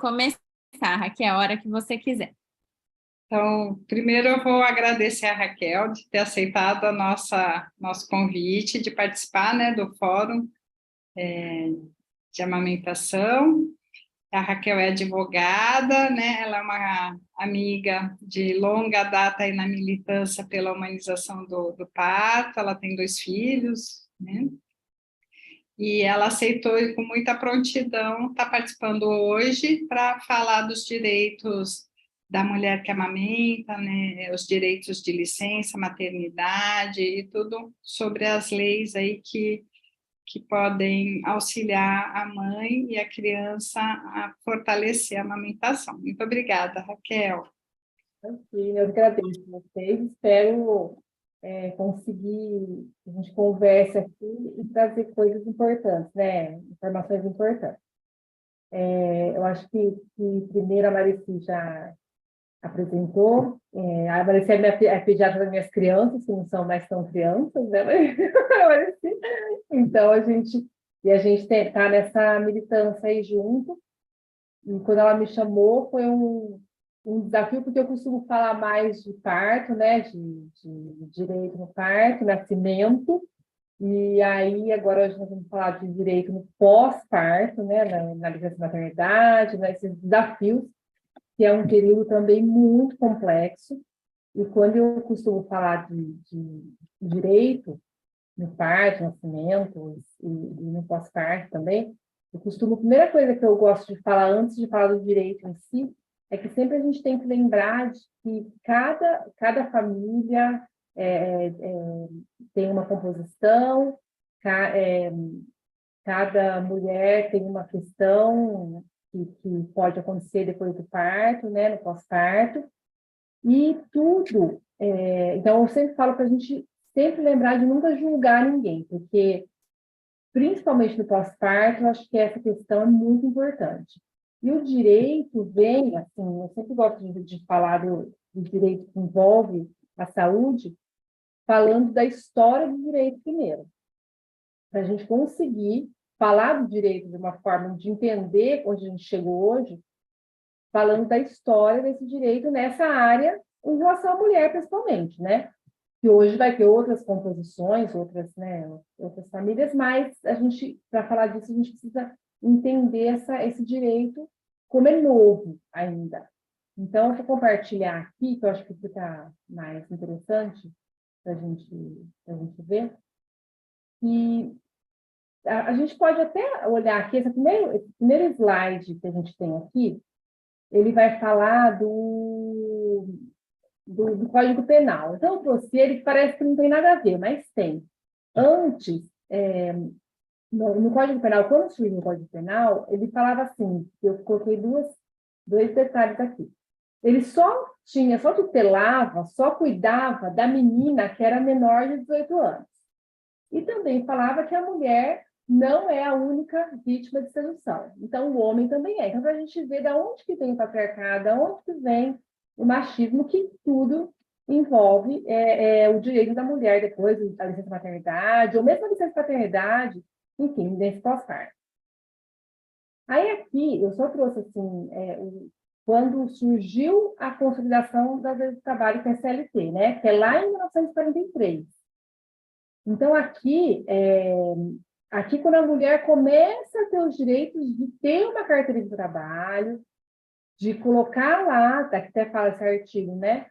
começar, Raquel, a hora que você quiser. Então, primeiro eu vou agradecer a Raquel de ter aceitado nosso convite de participar, né, do Fórum de Amamentação. A Raquel é advogada, né, ela é uma amiga de longa data aí na militância pela humanização do parto, ela tem 2 filhos, né, e ela aceitou e com muita prontidão estar participando hoje para falar dos direitos da mulher que amamenta, né, os direitos de licença, maternidade e tudo sobre as leis aí que podem auxiliar a mãe e a criança a fortalecer a amamentação. Muito obrigada, Raquel. Sim, eu agradeço a vocês. Espero conseguir que a gente converse aqui e trazer coisas importantes, né? Informações importantes. Eu acho que primeiro a Marici já apresentou. A Marici é a pediatra das minhas crianças, que não são mais tão crianças, né? Marici. Então, a gente está nessa militância aí junto. E quando ela me chamou, foi um desafio, porque eu costumo falar mais de parto, né, de direito no parto, nascimento, e aí agora nós vamos falar de direito no pós-parto, né, na licença maternidade, nesses desafios, que é um período também muito complexo, e quando eu costumo falar de direito no parto, nascimento e no pós-parto também, a primeira coisa que eu gosto de falar antes de falar do direito em si, é que sempre a gente tem que lembrar de que cada família tem uma composição, cada mulher tem uma questão que pode acontecer depois do parto, né, no pós-parto, e tudo. Então, eu sempre falo para a gente sempre lembrar de nunca julgar ninguém, porque, principalmente no pós-parto, eu acho que essa questão é muito importante. E o direito vem, assim, eu sempre gosto de falar do direito que envolve a saúde, falando da história do direito primeiro, para a gente conseguir falar do direito de uma forma de entender onde a gente chegou hoje, falando da história desse direito nessa área em relação à mulher, principalmente, né? Que hoje vai ter outras composições, outras famílias, mas para falar disso, a gente precisa entender esse direito como é novo ainda. Então, eu vou compartilhar aqui, que eu acho que fica mais interessante para gente ver, e a gente pode até olhar aqui, esse primeiro slide que a gente tem aqui, ele vai falar do Código Penal. Então, eu trouxe ele, que parece que não tem nada a ver, mas tem. Antes, no Código Penal, quando surgiu o Código Penal, ele falava assim, eu coloquei dois detalhes aqui. Ele só tutelava, só cuidava da menina que era menor de 18 anos. E também falava que a mulher não é a única vítima de sedução. Então, o homem também é. Então, para a gente ver de onde que vem o patriarcado, de onde que vem o machismo, que tudo envolve o direito da mulher depois da licença maternidade, ou mesmo a licença paternidade, enfim, nesse pós-parto. Aí aqui, eu só trouxe assim, quando surgiu a consolidação das leis do trabalho, que é a CLT, né? Que é lá em 1943. Então, aqui quando a mulher começa a ter os direitos de ter uma carteira de trabalho, de colocar lá, que até fala esse artigo, né?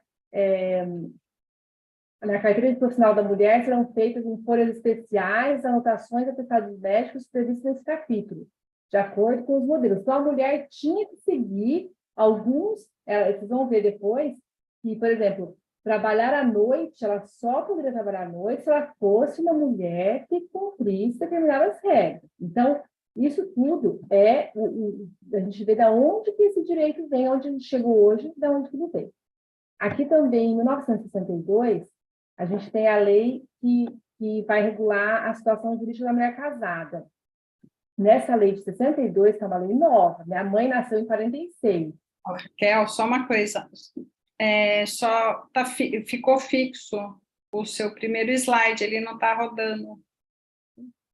Na carteira de profissional da mulher serão feitas em folhas especiais, anotações e atestados médicos previstos nesse capítulo, de acordo com os modelos. Então, a mulher tinha que seguir alguns, vocês vão ver depois, que, por exemplo, trabalhar à noite, ela só poderia trabalhar à noite se ela fosse uma mulher que cumprisse determinadas regras. Então, isso tudo a gente vê de onde que esse direito vem, onde a gente chegou hoje, de onde que ele veio. Aqui também, em 1962, a gente tem a lei que vai regular a situação jurídica da mulher casada. Nessa lei de 62, que é uma lei nova, minha mãe nasceu em 46. Raquel, só uma coisa, ficou fixo o seu primeiro slide, ele não está rodando.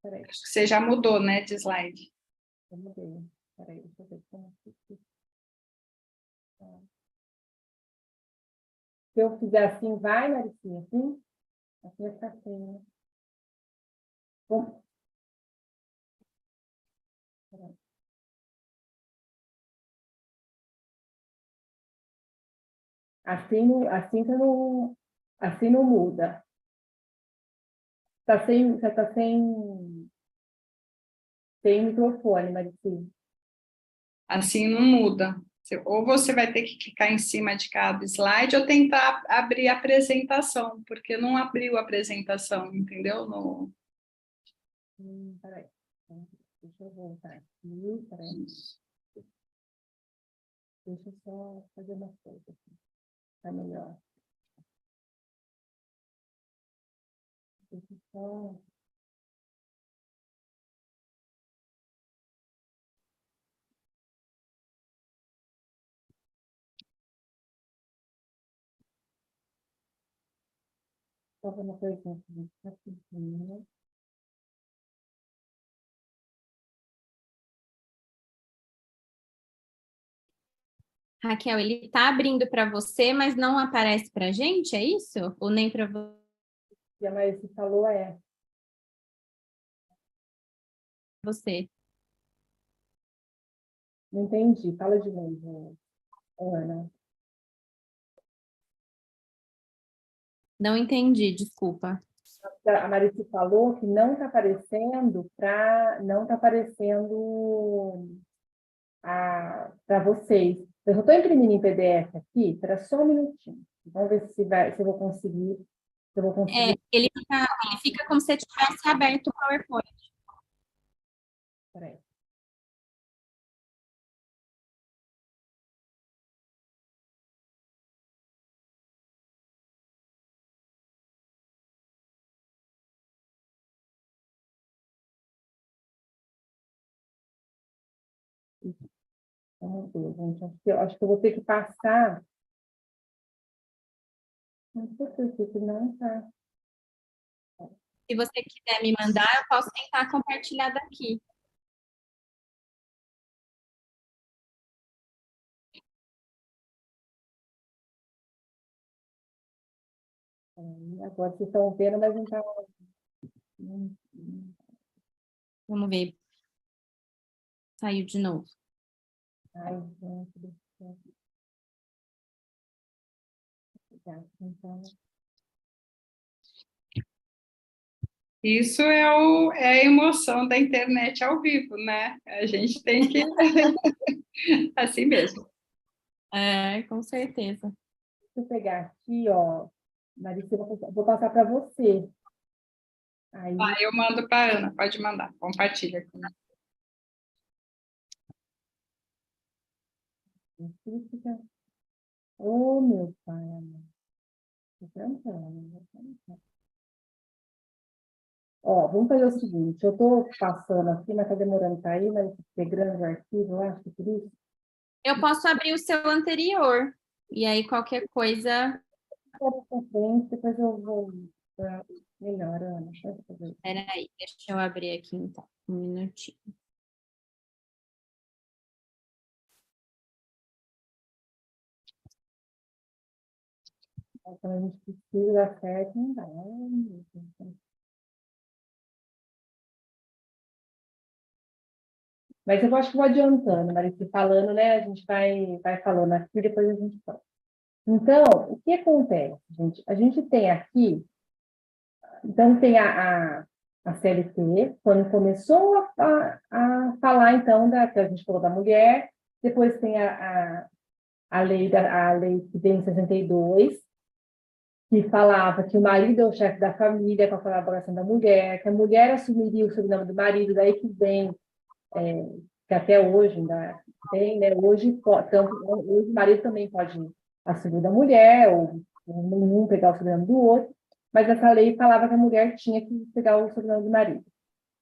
Acho que você já mudou, né, de slide. Eu mudei. Peraí, deixa eu ver como Se eu fizer assim, vai, Maricinha, assim? Assim vai ficar feio, né? Bom, peraí. Assim não muda. Você tá sem microfone, Maricinha. Assim não muda. Ou você vai ter que clicar em cima de cada slide ou tentar abrir a apresentação, porque não abriu a apresentação, entendeu? Peraí. Deixa eu voltar aqui, peraí. Deixa eu só fazer uma coisa aqui. Tá melhor. Deixa eu só... Só fazer uma coisinha aqui, rapidinho. Raquel, ele está abrindo para você, mas não aparece para a gente, é isso? Ou nem para E a Maísa falou, você? não entendi. Fala de novo, Ana. Não entendi, desculpa. A Marici falou que não está aparecendo para vocês. Eu estou imprimindo em PDF aqui, espera só um minutinho. Vamos ver se eu vou conseguir. Se eu vou conseguir. Ele fica como se tivesse aberto o PowerPoint. Peraí. Vamos ver, gente. Acho que eu vou ter que passar. Não sei se não está. Se você quiser me mandar, eu posso tentar compartilhar daqui. Agora vocês estão vendo, mas não está. Vamos ver. Saiu de novo. Ai, gente do céu. Então, Isso é a emoção da internet ao vivo, né? A gente tem que... assim mesmo. Com certeza. deixa eu pegar aqui, ó. Marisa, eu vou passar para você. Aí, Eu mando para a Ana, pode mandar, compartilha comigo. fica... Oh, meu pai, amor. Tô cantando. Ó, vamos fazer o seguinte, eu estou passando aqui, mas está demorando para ir, mas é grande o arquivo, eu acho que por isso. Eu posso abrir o seu anterior. E aí, qualquer coisa... Depois eu vou pra melhor, Ana. Espera aí, deixa eu abrir aqui, então. Um minutinho. Quando a gente precisa dar certo, não dá. Ai, meu Deus. Mas eu acho que vou adiantando, Marici, falando, né? A gente vai falando aqui, depois a gente fala. Então, o que acontece, gente? A gente tem aqui, então tem a CLT, quando começou a falar, então, que a gente falou da mulher, depois tem a lei que vem em 62, que falava que o marido é o chefe da família, com a colaboração da mulher, que a mulher assumiria o sobrenome do marido, daí que vem, que até hoje ainda tem, né? Hoje o marido também pode assumir da mulher, ou nenhum pegar o sobrenome do outro, mas essa lei falava que a mulher tinha que pegar o sobrenome do marido.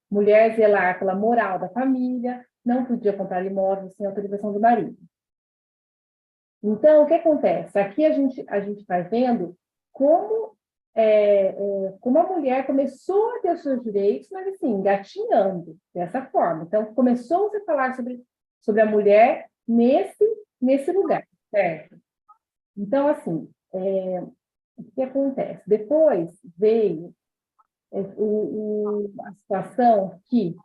Mulher zelar pela moral da família, não podia comprar imóveis sem autorização do marido. Então, o que acontece? Aqui a gente vai vendo como a mulher começou a ter os seus direitos, mas assim, engatinhando dessa forma. Então, começou-se a falar sobre a mulher nesse lugar, certo? Então, assim, o que acontece? Depois veio a situação que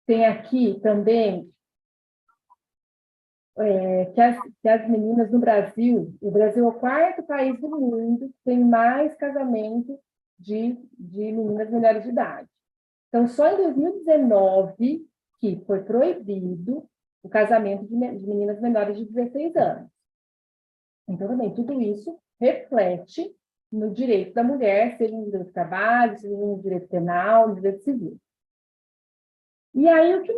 tem aqui também que as meninas no Brasil, o Brasil é o quarto país do mundo que tem mais casamento de meninas menores de idade. Então, só em 2019 que foi proibido o casamento de meninas menores de 16 anos. Então, também, tudo isso reflete no direito da mulher, seja no direito do trabalho, seja no direito penal, no direito civil. E aí, o que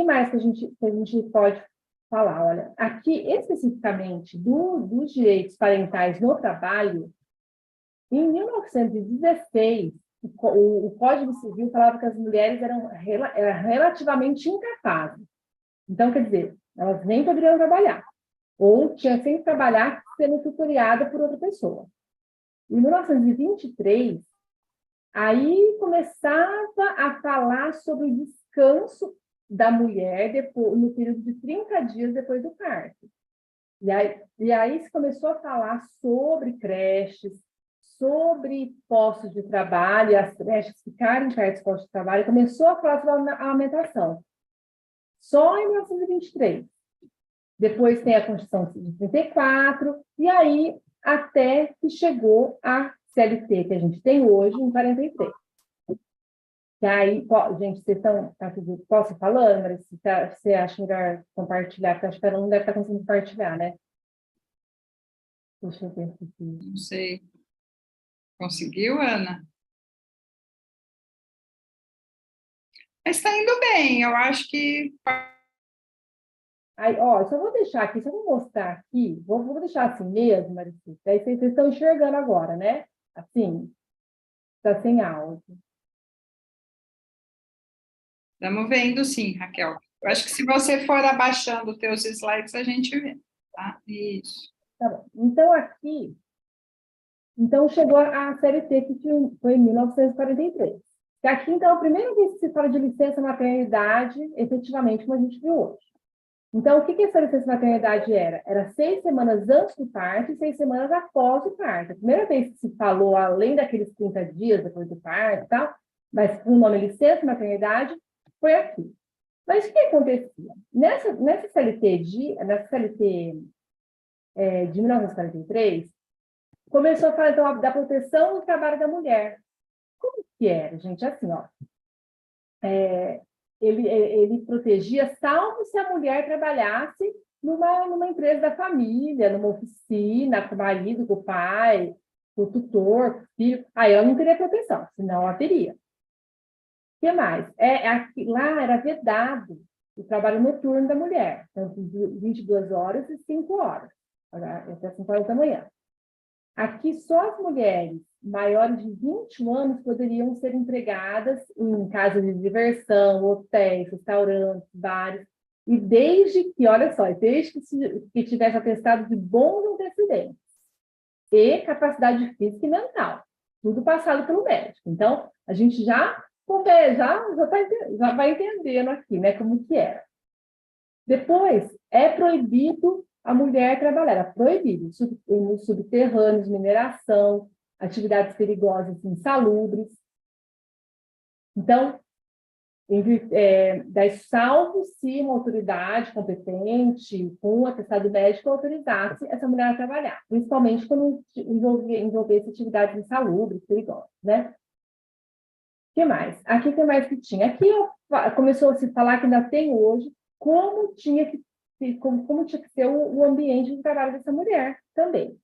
mais que a gente pode falar? Olha, aqui, especificamente, dos direitos parentais no trabalho, em 1916, o Código Civil falava que as mulheres eram relativamente incapazes. Então, quer dizer, elas nem poderiam trabalhar. Ou tinha sempre que trabalhar sendo tutoriada por outra pessoa. Em 1923, aí começava a falar sobre o descanso da mulher no período de 30 dias depois do parto. E aí se começou a falar sobre creches, sobre postos de trabalho, e as creches ficarem perto dos postos de trabalho, começou a falar sobre a amamentação. Só em 1923. Depois tem a Constituição de 34, e aí até que chegou a CLT que a gente tem hoje, em 43. E aí, gente, vocês estão... Posso falando, mas você acha melhor compartilhar? Porque acho que ela não deve estar conseguindo compartilhar, né? Deixa eu ver aqui. Não sei. Conseguiu, Ana? Mas está indo bem, eu acho que... Aí, ó, só vou deixar aqui, só vou mostrar aqui, vou deixar assim mesmo, Maricita. Aí vocês estão enxergando agora, né? Assim, está sem áudio. Estamos vendo sim, Raquel. Eu acho que se você for abaixando os teus slides, a gente vê, tá? Isso. Tá bom. Então, aqui, chegou a CLT, que foi em 1943. Aqui, então, é a primeira vez que se fala de licença maternidade, efetivamente, como a gente viu hoje. Então, o que essa licença maternidade era? Era 6 semanas antes do parto e 6 semanas após o parto. A primeira vez que se falou, além daqueles 30 dias depois do parto e tal, mas com o nome licença maternidade, foi aqui. Mas o que acontecia? Nessa CLT de 1943, começou a falar então, da proteção do trabalho da mulher. Como que era, gente? Assim, ó. Ele protegia, salvo se a mulher trabalhasse numa empresa da família, numa oficina, com o marido, com o pai, com o tutor, com o filho. Aí ela não teria proteção, senão ela teria. O que mais? Lá era vedado o trabalho noturno da mulher, então 22 horas e 5 horas, até 5 horas da manhã. Aqui, só as mulheres maiores de 21 anos poderiam ser empregadas em casas de diversão, hotéis, restaurantes, bares, e desde que, olha só, desde que tivesse atestado de bons antecedentes e capacidade física e mental, tudo passado pelo médico. Então, a gente já vai entendendo aqui, né, como que era. Depois, é proibido a mulher trabalhar, era proibido, nos subterrâneos, mineração, atividades perigosas, insalubres. Então, daí, salvo se uma autoridade competente, com um atestado médico, autorizasse essa mulher a trabalhar, principalmente quando envolvesse atividades insalubres, perigosas, né? O que mais? Aqui tem mais que tinha. Aqui começou a se falar que ainda tem hoje como tinha que ser o ambiente de trabalho dessa mulher também.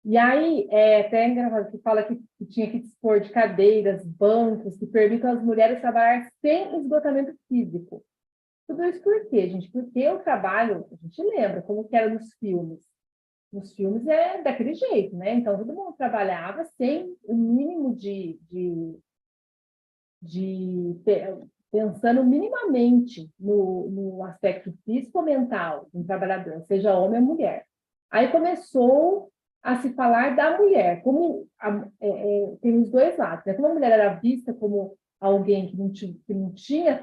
E aí, até engraçado que fala que tinha que dispor de cadeiras, bancos, que permitam às mulheres trabalhar sem esgotamento físico. Tudo isso por quê, gente? Porque o trabalho, a gente lembra como que era nos filmes. Nos filmes é daquele jeito, né? Então, todo mundo trabalhava sem o mínimo pensando minimamente no aspecto físico-mental de um trabalhador, seja homem ou mulher. Aí começou a se falar da mulher, como tem os dois lados, né? Como a mulher era vista como alguém que não tinha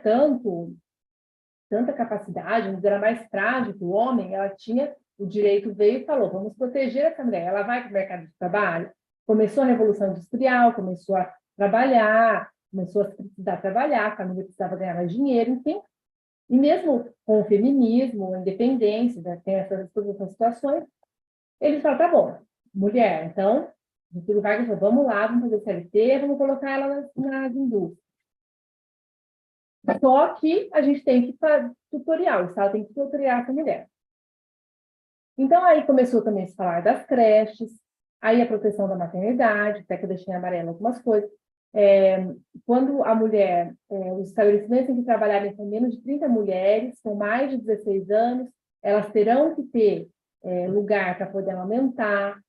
tanta capacidade, mas era mais frágil que o homem, ela tinha o direito veio e falou, vamos proteger essa mulher. Ela vai para o mercado de trabalho. Começou a Revolução Industrial, começou a trabalhar, começou a precisar trabalhar, a família precisava ganhar mais dinheiro, enfim. E mesmo com o feminismo, a independência, né, tem todas essas situações, eles falam, tá bom, mulher, então, Getúlio Vargas falou, vamos lá, vamos fazer CLT, vamos colocar ela nas indústrias. Só que a gente tem que fazer tutorial, o Estado tem que tutoriar essa mulher. Então, aí começou também a se falar das creches, aí a proteção da maternidade, até que eu deixei em amarelo algumas coisas. Quando a mulher, os estabelecimentos têm que trabalhar com menos de 30 mulheres, com mais de 16 anos, elas terão que ter lugar para poder amamentar.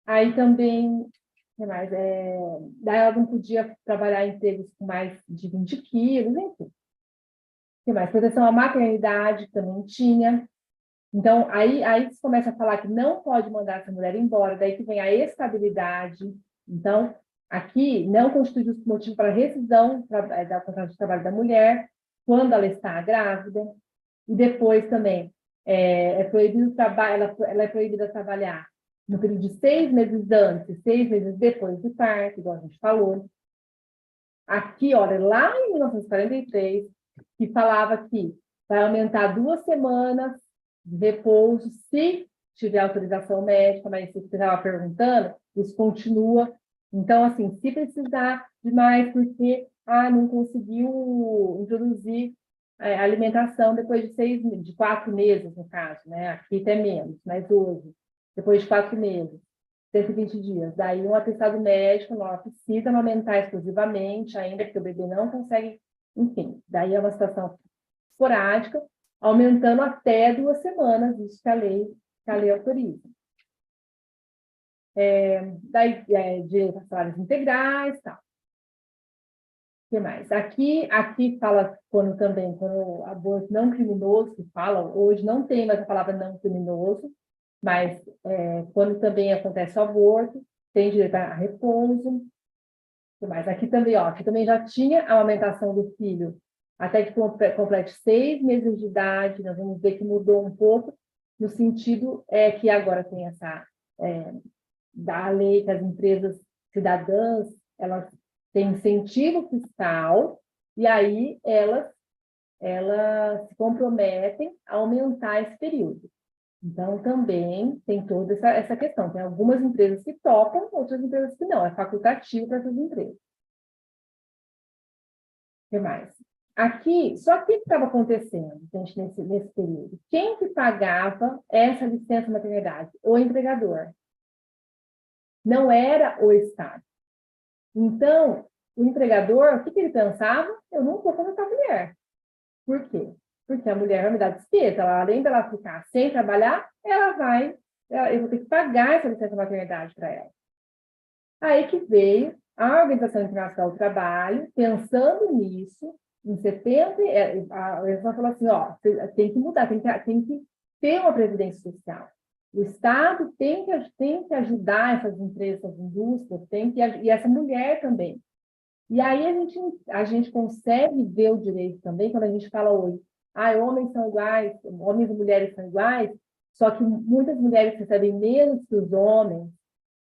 Aí também, o que mais? Daí ela não podia trabalhar em empregos com mais de 20 quilos, enfim. O que mais? Proteção à maternidade também tinha. Então, aí se começa a falar que não pode mandar essa mulher embora, daí que vem a estabilidade. Então, aqui não constitui motivo para rescisão da contrato de trabalho da mulher quando ela está grávida. E depois também é proibido ela é proibida trabalhar no período de 6 meses antes e 6 meses depois do parto, igual a gente falou. Aqui, olha, lá em 1943, que falava que vai aumentar 2 semanas de repouso, se tiver autorização médica, mas se você estava perguntando, isso continua. Então, assim, se precisar de mais, porque não conseguiu introduzir alimentação depois de 4 meses, no caso, né? Aqui até menos, mas hoje, depois de 4 meses, 120 dias. Daí um atestado médico, não precisa amamentar exclusivamente, ainda que o bebê não consegue, enfim, daí é uma situação esporádica, aumentando até 2 semanas, isso que a lei autoriza. Daí, direito a salários integrais, tal. O que mais? Aqui fala quando o aborto não criminoso, que fala, hoje não tem mais a palavra não criminoso, mas quando também acontece o aborto, tem direito a repouso. O que mais? Aqui também já tinha a amamentação do filho até que complete 6 meses de idade. Nós vamos ver que mudou um pouco, no sentido que agora tem da lei que as empresas cidadãs, elas têm incentivo fiscal, e aí elas se comprometem a aumentar esse período. Então, também tem toda essa questão. Tem algumas empresas que topam, outras empresas que não. É facultativo para essas empresas. O que mais? Aqui, só que o que estava acontecendo, gente, nesse período? Quem que pagava essa licença maternidade? O empregador. Não era o Estado. Então, o empregador, o que ele pensava? Eu não vou contratar a mulher. Por quê? Porque a mulher vai me dar despesa. Além dela ficar sem trabalhar, eu vou ter que pagar essa licença maternidade para ela. Aí que veio a Organização Internacional do Trabalho, pensando nisso, em 70, a organização falou assim, tem que mudar, tem que ter uma previdência social. O Estado tem que ajudar essas empresas, essas indústrias, e essa mulher também. E aí a gente consegue ver o direito também, quando a gente fala hoje, homens são iguais, homens e mulheres são iguais, só que muitas mulheres recebem menos que os homens,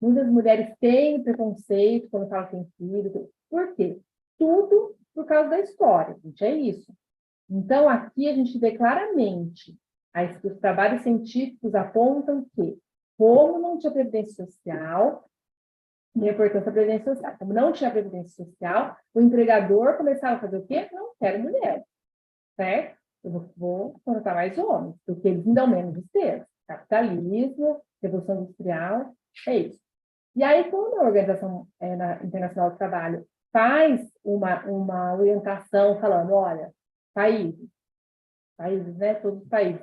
muitas mulheres têm preconceito quando falam que têm filho. Por quê? Tudo por causa da história, gente, é isso. Então, aqui a gente vê claramente, os trabalhos científicos apontam que, como não tinha previdência social, e a importância da previdência social, como não tinha previdência social, o empregador começava a fazer o quê? Não quero mulher, certo? Eu vou contratar mais homens, porque eles me dão menos despesas. Capitalismo, Revolução Industrial, é isso. E aí, quando a Organização Internacional do Trabalho faz uma orientação falando, olha, países, né, todos os países,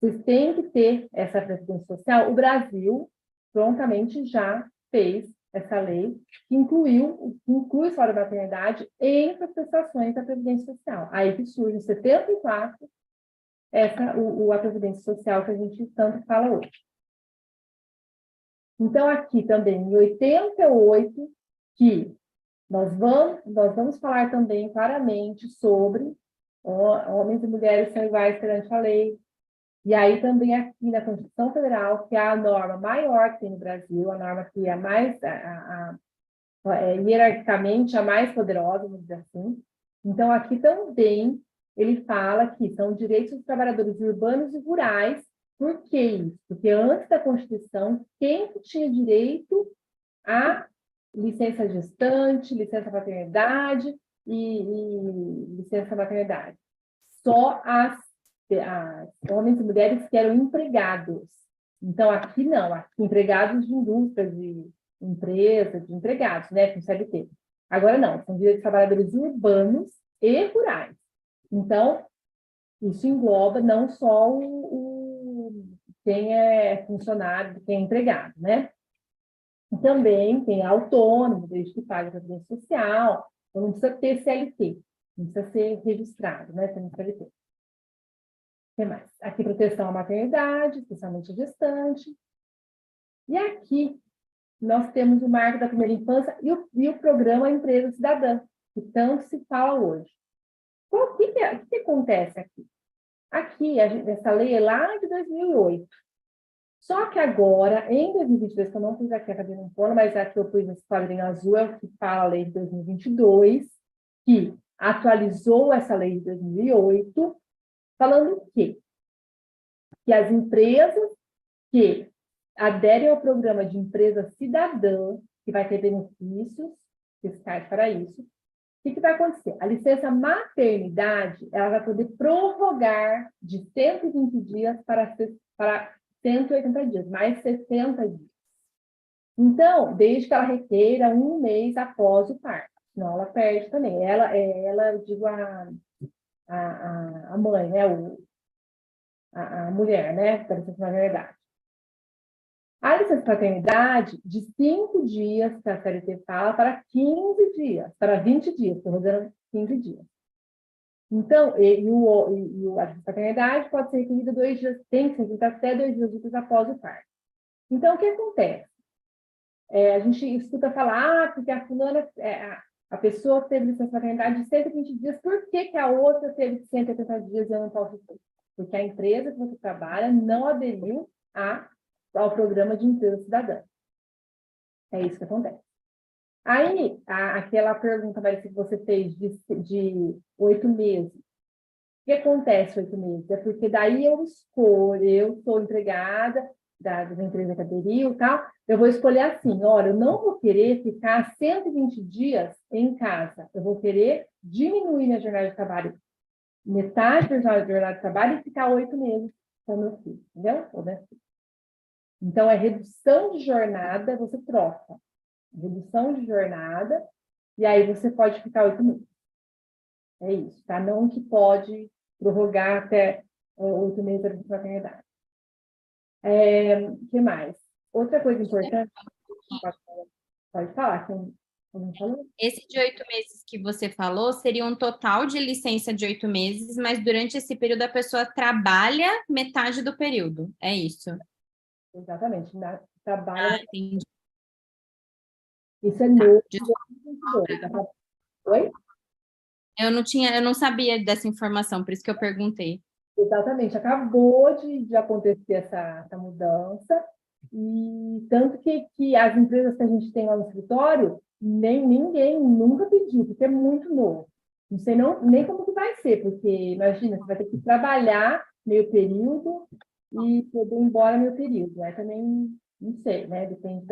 vocês têm que ter essa previdência social, o Brasil prontamente já fez essa lei que inclui o salário da maternidade entre as prestações da Previdência Social. Aí que surge em 74 a Previdência Social que a gente tanto fala hoje. Então, aqui também, em 88, que nós vamos falar também claramente sobre homens e mulheres são iguais perante a lei, E aí também aqui na Constituição Federal, que é a norma maior que tem no Brasil, a norma que é mais, hierarquicamente, a mais poderosa, vamos dizer assim. Então, aqui também ele fala que são direitos dos trabalhadores urbanos e rurais. Por que isso? Porque antes da Constituição, quem tinha direito a licença gestante, licença paternidade e licença maternidade? Só as homens e mulheres que eram empregados. Então, aqui não, aqui empregados de indústria, de empresa, de empregados, né, com CLT. Agora não, são direitos de trabalhadores urbanos e rurais. Então, isso engloba não só quem é funcionário, quem é empregado, né? E também tem autônomo, desde que pague a previdência social, então não precisa ter CLT, não precisa ser registrado, né, tendo CLT. O que mais? Aqui, proteção à maternidade, especialmente a gestante. E aqui, nós temos o marco da primeira infância e o programa Empresa Cidadã, que tanto se fala hoje. O que acontece aqui? Aqui, essa lei é lá de 2008. Só que agora, em 2022, que eu não pus aqui a cadeira no forno, mas aqui eu pus nesse quadrinho azul, é o que fala a lei de 2022, que atualizou essa lei de 2008, falando o quê? Que as empresas que aderem ao programa de empresa cidadã, que vai ter benefícios fiscais para isso, o que vai acontecer? A licença maternidade, ela vai poder prorrogar de 120 dias para 180 dias, mais 60 dias. Então, desde que ela requeira um mês após o parto, senão ela perde também. Eu digo a mãe, né? A mulher, né? Da licença maternidade. A licença paternidade, de 5 dias, que a CLT fala, para 15 dias, para 20 dias, estou fazendo 15 dias. Então, a licença paternidade pode ser requerida 2 dias, tem que ser feita até 2 dias úteis após o parto. Então, o que acontece? A gente escuta falar, porque a fulana, a pessoa teve licença paternidade de 120 dias, por que a outra teve 180 dias e eu não posso ter? Porque a empresa que você trabalha não aderiu ao programa de empresa cidadã. É isso que acontece. Aí, aquela pergunta, Marisa, que você fez de 8 meses. O que acontece 8 meses? É porque daí eu sou empregada da empresa que aderiu e tal, eu vou escolher assim, olha, eu não vou querer ficar 120 dias em casa, eu vou querer diminuir minha jornada de trabalho, metade da jornada de trabalho e ficar 8 meses com meu filho, entendeu? Então, é redução de jornada, você troca. Redução de jornada, e aí você pode ficar 8 meses. É isso, tá? Não que pode prorrogar até 8 meses da maternidade. O que mais? Outra coisa importante, pode falar, que eu não falou? Esse de 8 meses que você falou seria um total de licença de 8 meses, mas durante esse período a pessoa trabalha metade do período, é isso? Exatamente, trabalha. Entendi. Isso é novo. Desculpa. Oi? Eu não sabia dessa informação, por isso que eu perguntei. Exatamente, acabou de acontecer essa mudança, e tanto que as empresas que a gente tem lá no escritório, ninguém nunca pediu, porque é muito novo. Não sei nem como que vai ser, porque imagina, você vai ter que trabalhar meio período e poder ir embora meio período, né? Também não sei, né? Depende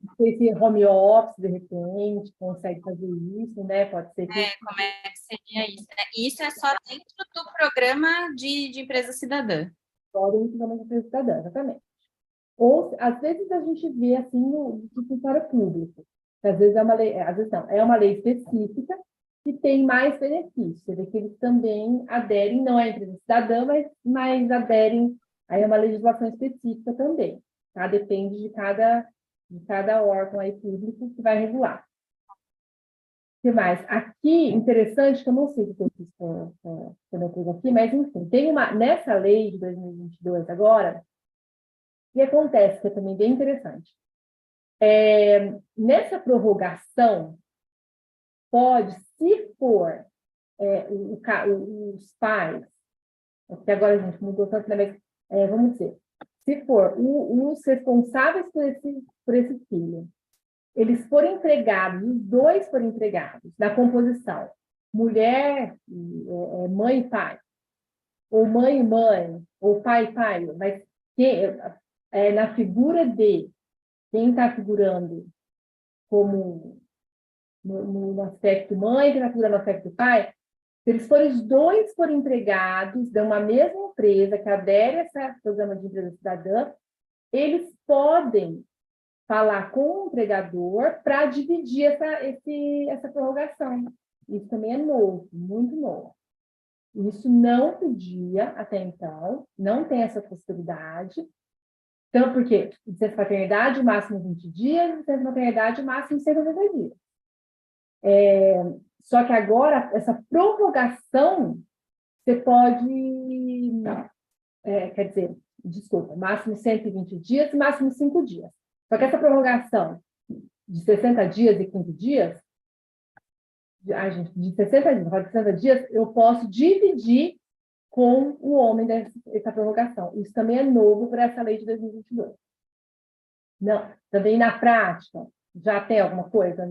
não sei se home office, de repente, consegue fazer isso, né? Pode ser que... Como é que seria isso? Isso é só dentro do programa de empresa cidadã. Só dentro da empresa cidadã, exatamente. Ou, às vezes, a gente vê, assim, no funcionário público. Às vezes é uma lei, às vezes não, é uma lei específica que tem mais benefícios. Você vê que eles também aderem, não é empresa cidadã, mas aderem, aí é uma legislação específica também, tá? Depende de cada órgão aí público que vai regular. O que mais? Aqui, interessante, que eu não sei o que eu fiz quando eu pus aqui, mas, enfim, nessa lei de 2022 agora, o que acontece, que é também bem interessante. Nessa prorrogação, pode, se for os pais porque agora a gente mudou tanto, né? Mas vamos dizer, se for os responsáveis por esse filho, eles forem empregados, os dois forem empregados na composição, mulher, mãe e pai, ou mãe e mãe, ou pai e pai, mas na figura de quem está figurando como no aspecto mãe, quem está figurando no aspecto pai, se eles forem os dois forem empregados de uma mesma empresa que adere a esse programa de empresa cidadã, eles podem falar com o empregador para dividir essa prorrogação. Isso também é novo, muito novo. Isso não podia até então, não tem essa possibilidade. Então, porque licença paternidade, o máximo 20 dias, licença maternidade, o máximo 190 dias. Só que agora, essa prorrogação, você pode, quer dizer, desculpa, máximo 120 dias, máximo 5 dias. Só que essa prorrogação de 60 dias e 15 dias, de 60 dias, eu posso dividir com o homem dessa prorrogação. Isso também é novo para essa lei de 2022. Não, também na prática, já tem alguma coisa?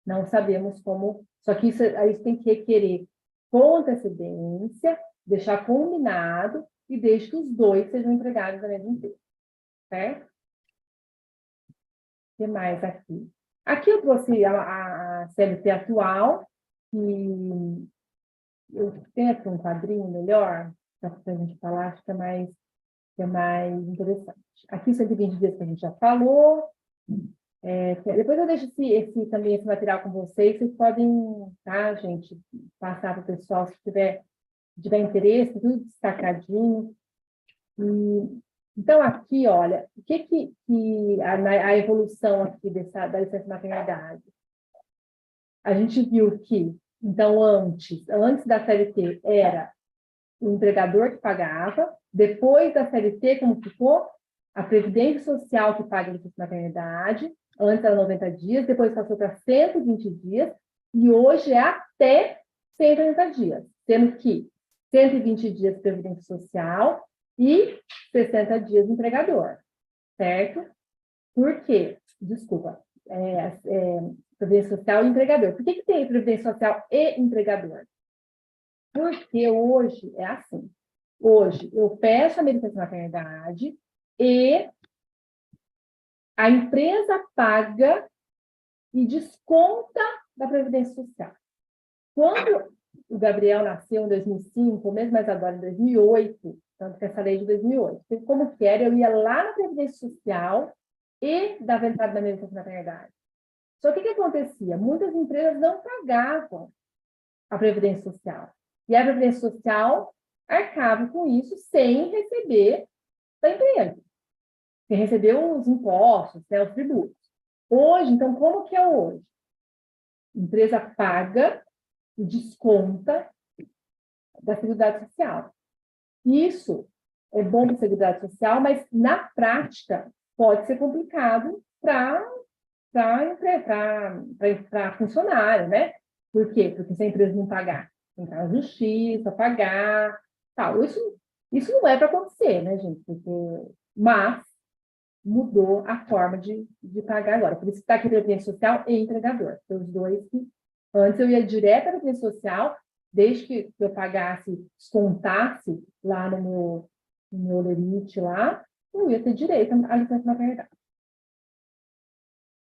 Não sabemos como. Só que isso tem que requerer com antecedência, deixar combinado e desde que os dois sejam empregados da mesma empresa. Certo? O que mais aqui? Aqui eu trouxe a CLT atual, que eu tenho aqui um quadrinho melhor, para a gente falar, acho que é mais interessante. Aqui, 120 dias que a gente já falou. Depois eu deixo também esse material com vocês. Vocês podem, tá, gente, passar para o pessoal, se tiver interesse, tudo destacadinho. Então, aqui, olha, o que a evolução aqui da licença maternidade? A gente viu que, então, antes da CLT, era o empregador que pagava, depois da CLT, como ficou? A Previdência Social que paga a licença maternidade, antes era 90 dias, depois passou para 120 dias, e hoje é até 180 dias, sendo que 120 dias Previdência Social e 60 dias empregador, certo? Por quê? Desculpa, Previdência Social e empregador. Por que tem Previdência Social e empregador? Porque hoje é assim. Hoje eu peço a minha licença maternidade e a empresa paga e desconta da Previdência Social. Quando o Gabriel nasceu em 2005, ou mesmo mais agora em 2008, tanto que essa lei de 2008, como que era, eu ia lá na Previdência Social e dava entrada na minha licença maternidade. Só que o que acontecia? Muitas empresas não pagavam a Previdência Social. E a Previdência Social arcava com isso sem receber da empresa. Sem receber os impostos, né, os tributos. Hoje, então, como que é hoje? A empresa paga e desconta da Seguridade Social. Isso é bom para a Seguridade Social, mas, na prática, pode ser complicado para funcionário, né? Por quê? Porque se a empresa não pagar, tem que ir na justiça, pagar, tal. Isso não é para acontecer, né, gente? Mas mudou a forma de pagar agora. Por isso que está aqui Previdência Social e empregador. Os dois que... Antes eu ia direto à Previdência Social, desde que eu pagasse, descontasse lá no meu lerite lá, eu ia ter direito à licença maternidade.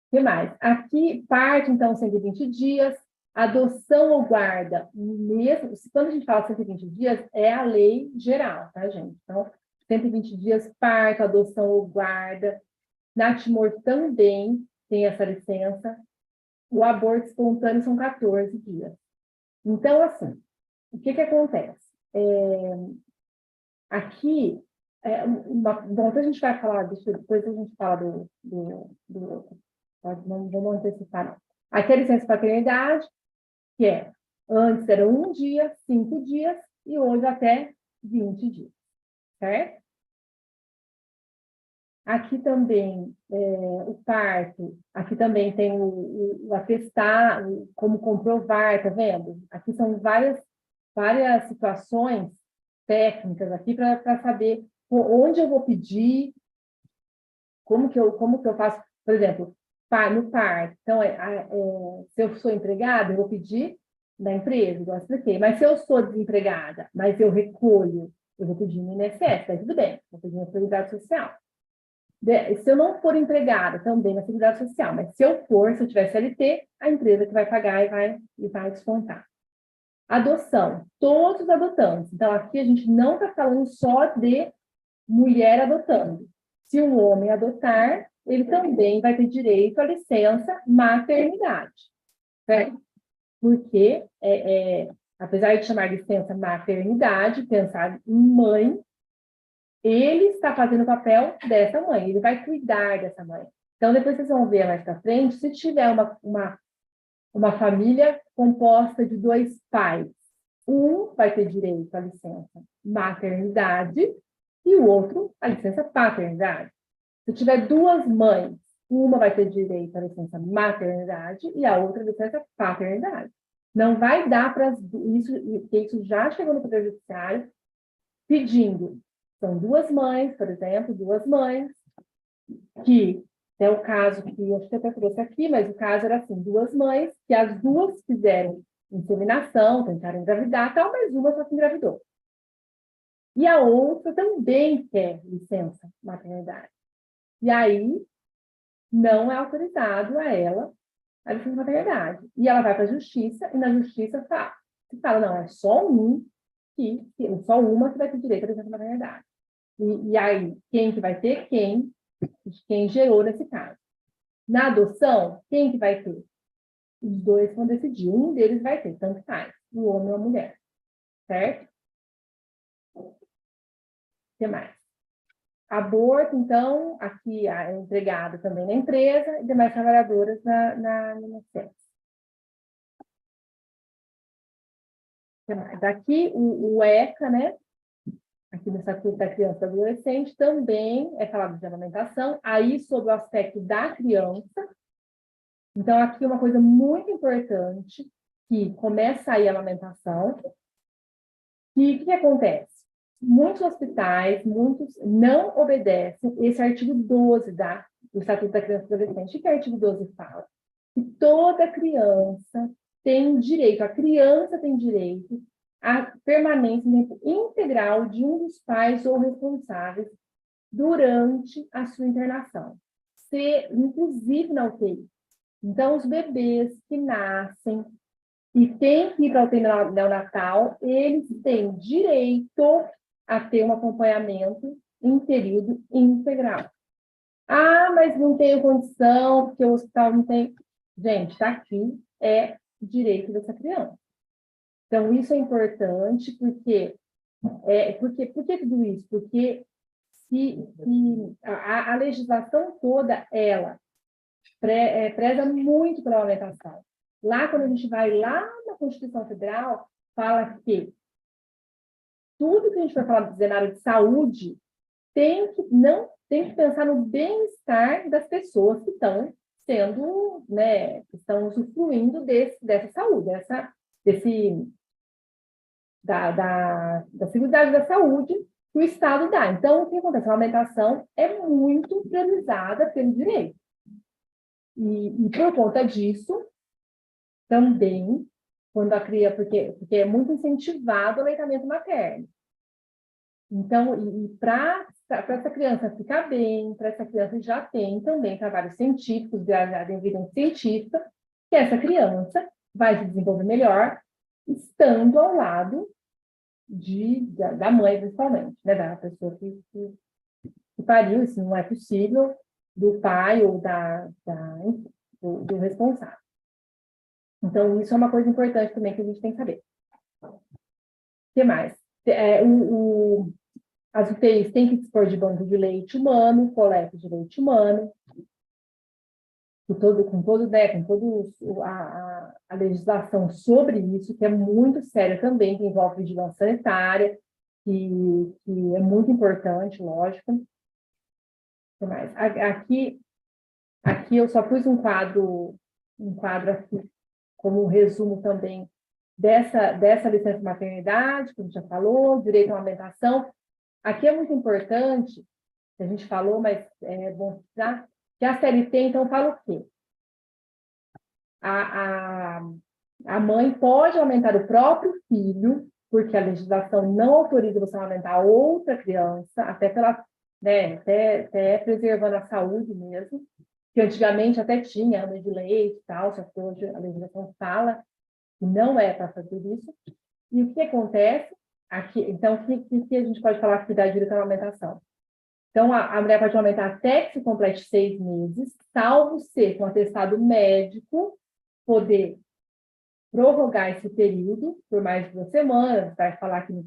O que mais? Aqui, parte, então, 120 dias, adoção ou guarda, mesmo, quando a gente fala 120 dias, é a lei geral, tá, gente? Então, 120 dias, parto, adoção ou guarda. Natimor também tem essa licença. O aborto espontâneo são 14 dias. Então, assim, o que acontece? Aqui, bom, a gente vai falar, depois a gente fala do outro. Não vamos antecipar, não. Aqui é a licença paternidade, que antes era 1 dia, 5 dias, e hoje até 20 dias, certo? Aqui também, o parto, aqui também tem o atestar, como comprovar, tá vendo? Aqui são várias situações técnicas aqui para saber onde eu vou pedir, como que eu faço, por exemplo, no parque. Então, se eu sou empregada, eu vou pedir da empresa, igual eu expliquei. Mas se eu sou desempregada, mas eu recolho, eu vou pedir no INSS, daí tudo bem, vou pedir na Seguridade Social. Se eu não for empregada, também na Seguridade Social, mas se eu tiver CLT, a empresa que vai pagar e vai descontar. Adoção, todos os adotantes. Então, aqui a gente não está falando só de mulher adotando. Se um homem adotar, ele também vai ter direito à licença maternidade, certo? Porque, apesar de chamar licença maternidade, pensar em mãe, ele está fazendo o papel dessa mãe, ele vai cuidar dessa mãe. Então, depois vocês vão ver mais para frente, se tiver uma família composta de 2 pais, um vai ter direito à licença maternidade e o outro à licença paternidade. Se tiver 2 mães, uma vai ter direito à licença maternidade e a outra à licença paternidade. Não vai dar para isso, porque isso já chegou no Poder Judiciário pedindo. São 2 mães, por exemplo, 2 mães, que é o caso que eu acho que até trouxe aqui, mas o caso era assim, 2 mães, que as 2 fizeram inseminação, tentaram engravidar, tal, mas uma só se engravidou. E a outra também quer licença maternidade. E aí, não é autorizado a ela a licença maternidade. E ela vai para a justiça, e na justiça fala, não, é só só uma que vai ter direito à licença maternidade. E aí, quem que vai ter? Quem gerou nesse caso. Na adoção, quem que vai ter? Os 2 vão decidir. Um deles vai ter, tanto faz, o homem ou a mulher. Certo? O que mais? Aborto, então, aqui é empregado também na empresa e demais trabalhadoras na INSS. Daqui, o ECA, né? Aqui no Estatuto da Criança e do Adolescente, também é falado de amamentação, aí sobre o aspecto da criança. Então, aqui uma coisa muito importante, que começa aí a amamentação. E o que acontece? Muitos hospitais, muitos não obedecem esse artigo 12 do Estatuto da Criança e do Adolescente. O que o artigo 12 fala? Que toda criança tem direito, a criança tem direito à permanência em tempo integral de um dos pais ou responsáveis durante a sua internação, inclusive na UTI. Então, os bebês que nascem e têm que ir para a UTI neonatal, eles têm direito a ter um acompanhamento em período integral. Ah, mas não tenho condição, porque o hospital não tem... Gente, está aqui, é direito dessa criança. Então, isso é importante, porque por que tudo isso? Porque a legislação toda, ela preza muito pela amamentação. Lá, quando a gente vai lá na Constituição Federal, fala que tudo que a gente vai falar dizer na área de saúde tem que pensar no bem-estar das pessoas que estão sendo, né, que estão usufruindo dessa saúde, da seguridade da saúde que o Estado dá. Então, o que acontece? A amamentação é muito priorizada pelo direito. E por conta disso, também, quando a criança, porque é muito incentivado o aleitamento materno. Então, para essa criança ficar bem, para essa criança já tem também trabalhos científicos, baseados em evidência científica, que essa criança vai se desenvolver melhor estando ao lado da mãe, principalmente, né, da pessoa que pariu. Isso não é possível do pai ou do responsável. Então, isso é uma coisa importante também que a gente tem que saber. O que mais? As UTIs têm que dispor de banco de leite humano, coleta de leite humano, com toda a legislação sobre isso, que é muito séria também, que envolve vigilância sanitária, que é muito importante, lógico. O que mais? Aqui eu só pus um quadro aqui, como um resumo também dessa licença maternidade, que a gente já falou, direito à amamentação. Aqui é muito importante, a gente falou, mas é bom citar, que a CLT, então, fala o quê? A mãe pode amamentar o próprio filho, porque a legislação não autoriza você a amamentar outra criança, até até preservando a saúde mesmo, que antigamente até tinha ama de leite e tal, só que hoje a legislação fala que não é para fazer isso. E o que acontece aqui? Então, o que a gente pode falar que dá direito à amamentação? Então, a mulher pode amamentar até que se complete 6 meses, salvo ser com atestado médico, poder prorrogar esse período por mais de 2 semanas, vai falar que não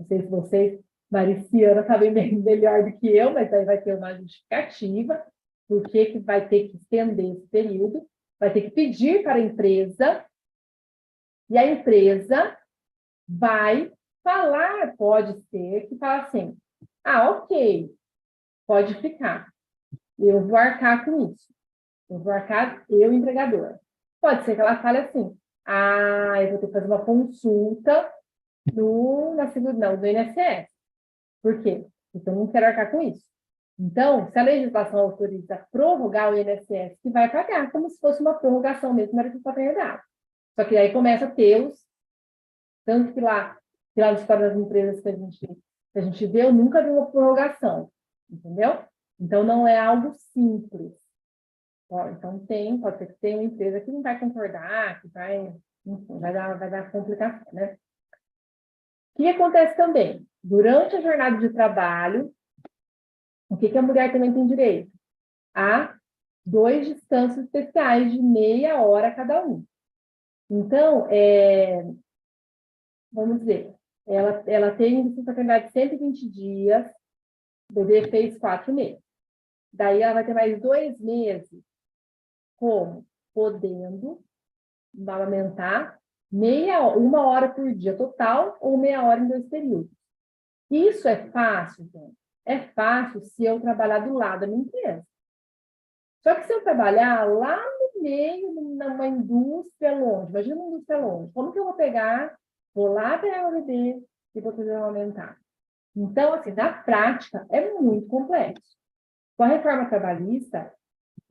sei se vocês, Mariciana, sabem bem melhor do que eu, mas aí vai ter uma justificativa, por que vai ter que estender esse período, vai ter que pedir para a empresa, e a empresa vai falar, pode ser, que fala assim, ok, pode ficar, eu vou arcar com isso, eu vou arcar, eu, empregador. Pode ser que ela fale assim, eu vou ter que fazer uma consulta do INSS. Por quê? Porque eu não quero arcar com isso. Então, se a legislação autoriza prorrogar o INSS, que vai pagar, como se fosse uma prorrogação mesmo na licença paternidade. Só que aí começa a ter tanto que lá no história das empresas que a gente vê, eu nunca vi uma prorrogação, entendeu? Então, não é algo simples. Então, pode ser que tenha uma empresa que não vai concordar, que enfim, vai dar complicação, né? O que acontece também? Durante a jornada de trabalho, o que a mulher também tem direito? A 2 descansos especiais de meia hora cada um. Então, vamos dizer, ela tem licença paternidade de 120 dias, o bebê fez 4 meses. Daí ela vai ter mais 2 meses como? Podendo amamentar 1 hora por dia total ou meia hora em 2 períodos. Isso é fácil, gente? É fácil se eu trabalhar do lado da minha empresa. Só que se eu trabalhar lá no meio, numa indústria longe, imagina uma indústria longe, como que eu vou lá pegar o bebê e vou fazer aumentar? Então, assim, na prática, é muito complexo. Com a reforma trabalhista,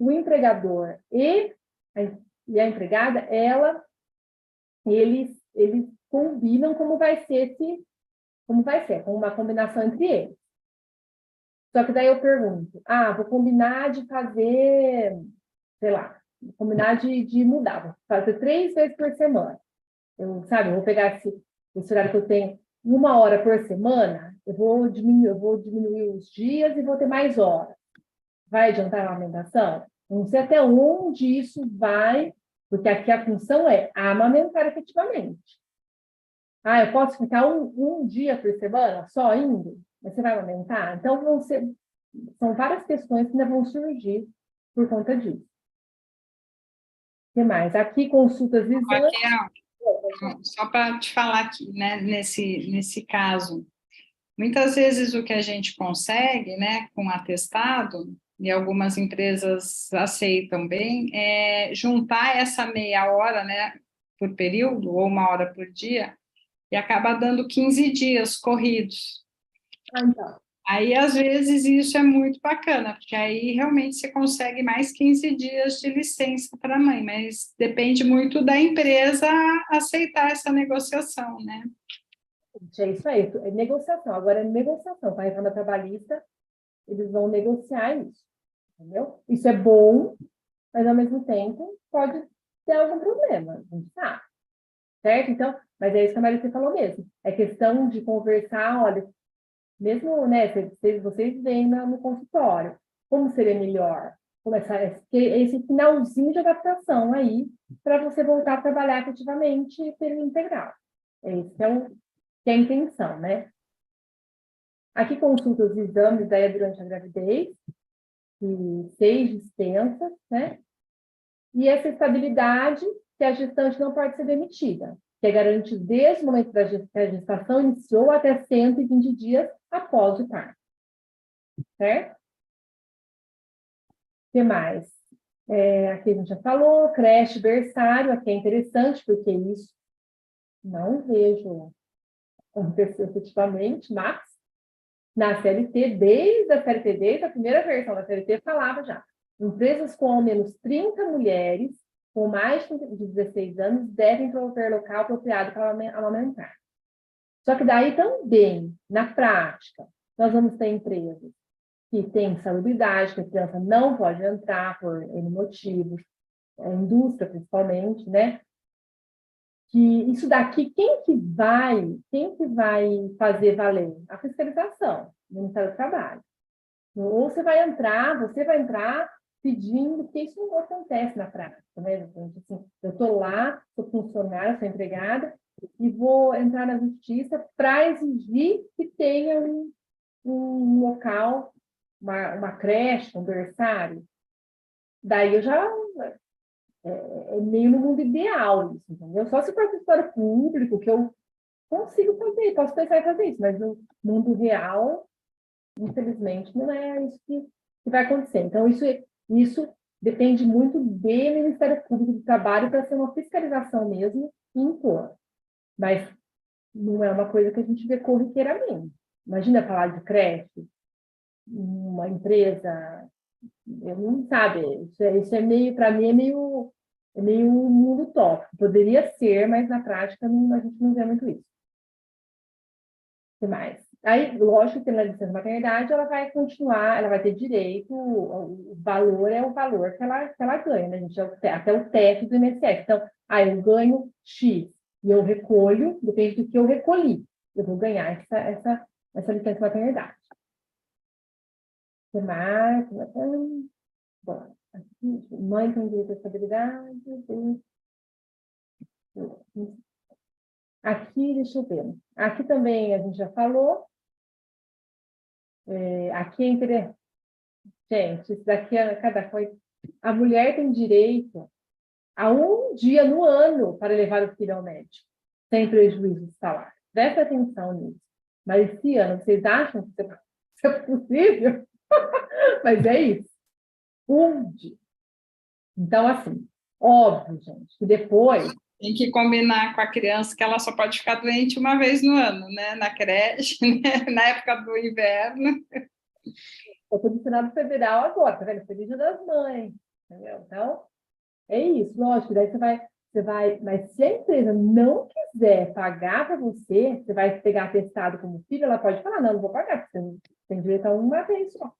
o empregador e a empregada, eles combinam como vai ser, com uma combinação entre eles. Só que daí eu pergunto, vou combinar de fazer, sei lá, combinar de mudar, vou fazer 3 vezes por semana. Eu vou pegar esse horário que eu tenho 1 hora por semana, eu vou diminuir os dias e vou ter mais horas. Vai adiantar a amamentação? Não sei até onde isso vai, porque aqui a função é amamentar efetivamente. Eu posso ficar um dia por semana só indo? Mas você vai amamentar? Então, são várias questões que ainda vão surgir por conta disso. O que mais? Aqui, consultas e exames. Só para te falar aqui, né, nesse caso, muitas vezes o que a gente consegue, né, com atestado, e algumas empresas aceitam bem, é juntar essa meia hora, né, por período, ou 1 hora por dia, e acaba dando 15 dias corridos. Então. Aí, às vezes, isso é muito bacana, porque aí realmente você consegue mais 15 dias de licença para a mãe, mas depende muito da empresa aceitar essa negociação, né? É isso aí, é negociação. Agora, é negociação. Com a reforma trabalhista, eles vão negociar isso, entendeu? Isso é bom, mas, ao mesmo tempo, pode ter algum problema, a gente sabe. Certo? Então, mas é isso que a Marisa falou mesmo. É questão de conversar, olha, mesmo, né, vocês veem no consultório, como seria melhor começar esse finalzinho de adaptação aí, para você voltar a trabalhar efetivamente período integral. Esse que é a intenção, né? Aqui consultas e exames daí durante a gravidez, e 6 dispensas, né? E essa estabilidade que a gestante não pode ser demitida, que é garantido desde o momento que a gestação iniciou até 120 dias após o parto. Certo? O que mais? Aqui a gente já falou, creche, berçário, aqui é interessante, porque isso não vejo acontecer efetivamente, mas na CLT, desde a CLT, desde a primeira versão da CLT, falava já, empresas com ao menos 30 mulheres com mais de 16 anos devem prover local apropriado para amamentar. Só que daí também, na prática, nós vamos ter empresas que têm insalubridade, que a criança não pode entrar por N motivos, a indústria principalmente, né? Que isso daqui, quem que vai fazer valer? A fiscalização do Ministério do Trabalho. Ou você vai entrar pedindo, porque isso não acontece na prática, né, gente? Assim, eu estou lá, sou funcionária, sou empregada, e vou entrar na justiça para exigir que tenha um local, uma creche, um berçário. Daí eu já é meio no mundo ideal isso, entendeu? Só se for escritório público que eu consigo fazer, posso pensar em fazer isso, mas no mundo real, infelizmente, não é isso que vai acontecer. Então, isso depende muito do Ministério Público do Trabalho para ser uma fiscalização mesmo e impor. Mas não é uma coisa que a gente vê corriqueiramente. Imagina falar de creche, uma empresa, eu não sabe, isso é meio, para mim, é meio um mundo utópico. Poderia ser, mas na prática não, a gente não vê muito isso. O que mais? Aí, lógico que na licença maternidade ela vai continuar, ela vai ter direito, o valor é o valor que ela ganha, né? A gente, até o teto do INSS. Então, eu ganho X e eu recolho, depende do que eu recolhi, eu vou ganhar essa licença maternidade. O que mais? Bom, aqui, mãe tem direito à estabilidade. Aqui, deixa eu ver. Aqui também a gente já falou. Aqui é interessante. Gente, isso daqui é cada coisa. A mulher tem direito a um dia no ano para levar o filho ao médico, sem prejuízo de salário. Presta atenção nisso. Mas esse ano, vocês acham que isso é possível? Mas é isso. Um dia. Então, assim, óbvio, gente, que depois... Tem que combinar com a criança que ela só pode ficar doente uma vez no ano, né? Na creche, né? Na época do inverno. Eu estou ensinando federal agora, tá vendo? Feliz Dia das Mães, entendeu? Então, é isso, lógico. Daí você vai, mas se a empresa não quiser pagar para você, você vai pegar atestado como filho, ela pode falar, não vou pagar, porque você não tem direito a uma vez só.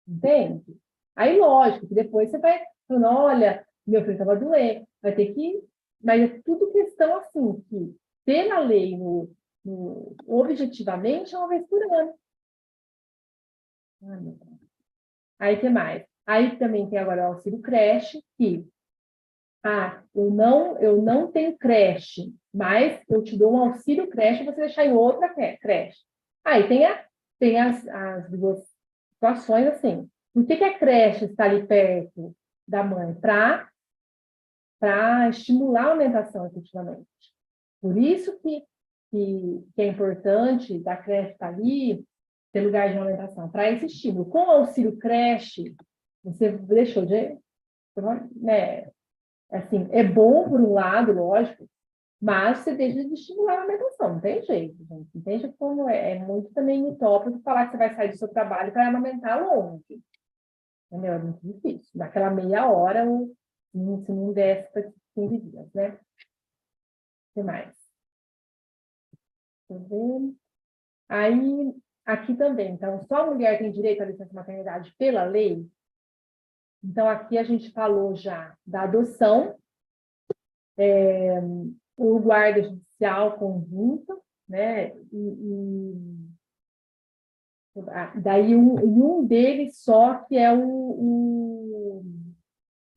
Entende? Aí, lógico, que depois você vai falando, olha, meu filho estava doente, vai ter que... Mas é tudo questão, assim, que pela lei, objetivamente, é uma vez por ano. Aí, o que mais? Aí também tem agora o auxílio creche, que eu não tenho creche, mas eu te dou um auxílio creche para você deixar em outra creche. Aí tem as duas situações assim. Por que a creche está ali perto da mãe? Para estimular a alimentação, efetivamente. Por isso que é importante da creche estar ali, ter lugar de alimentação, para esse estímulo. Com o auxílio creche, você deixou de... Né, assim, é bom por um lado, lógico, mas você deixa de estimular a alimentação, não tem jeito, gente. Entende como é muito também utópico falar que você vai sair do seu trabalho para amamentar longe. Entendeu? É muito difícil. Naquela meia hora, se não desce para 15 dias, né? O que mais? Deixa eu ver. Aí, aqui também, então, só a mulher tem direito à licença maternidade pela lei. Então, aqui a gente falou já da adoção, o guarda judicial conjunto, né? Daí um deles só que é o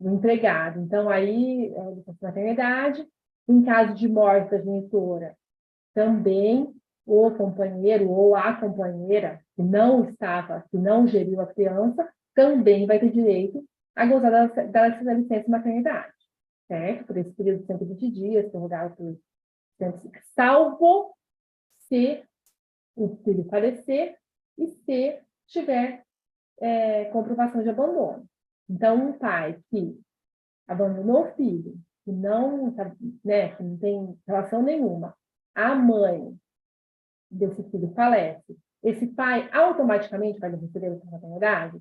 empregado. Então, aí, licença maternidade, em caso de morte da genitora, também o companheiro ou a companheira que não geriu a criança, também vai ter direito a gozar da licença maternidade, certo? Por esse período de 120 dias, prorrogado por 105, salvo se o filho falecer e se tiver comprovação de abandono. Então, um pai que abandonou o filho, que não, né, que não tem relação nenhuma, a mãe desse filho falece, esse pai automaticamente vai receber a maternidade?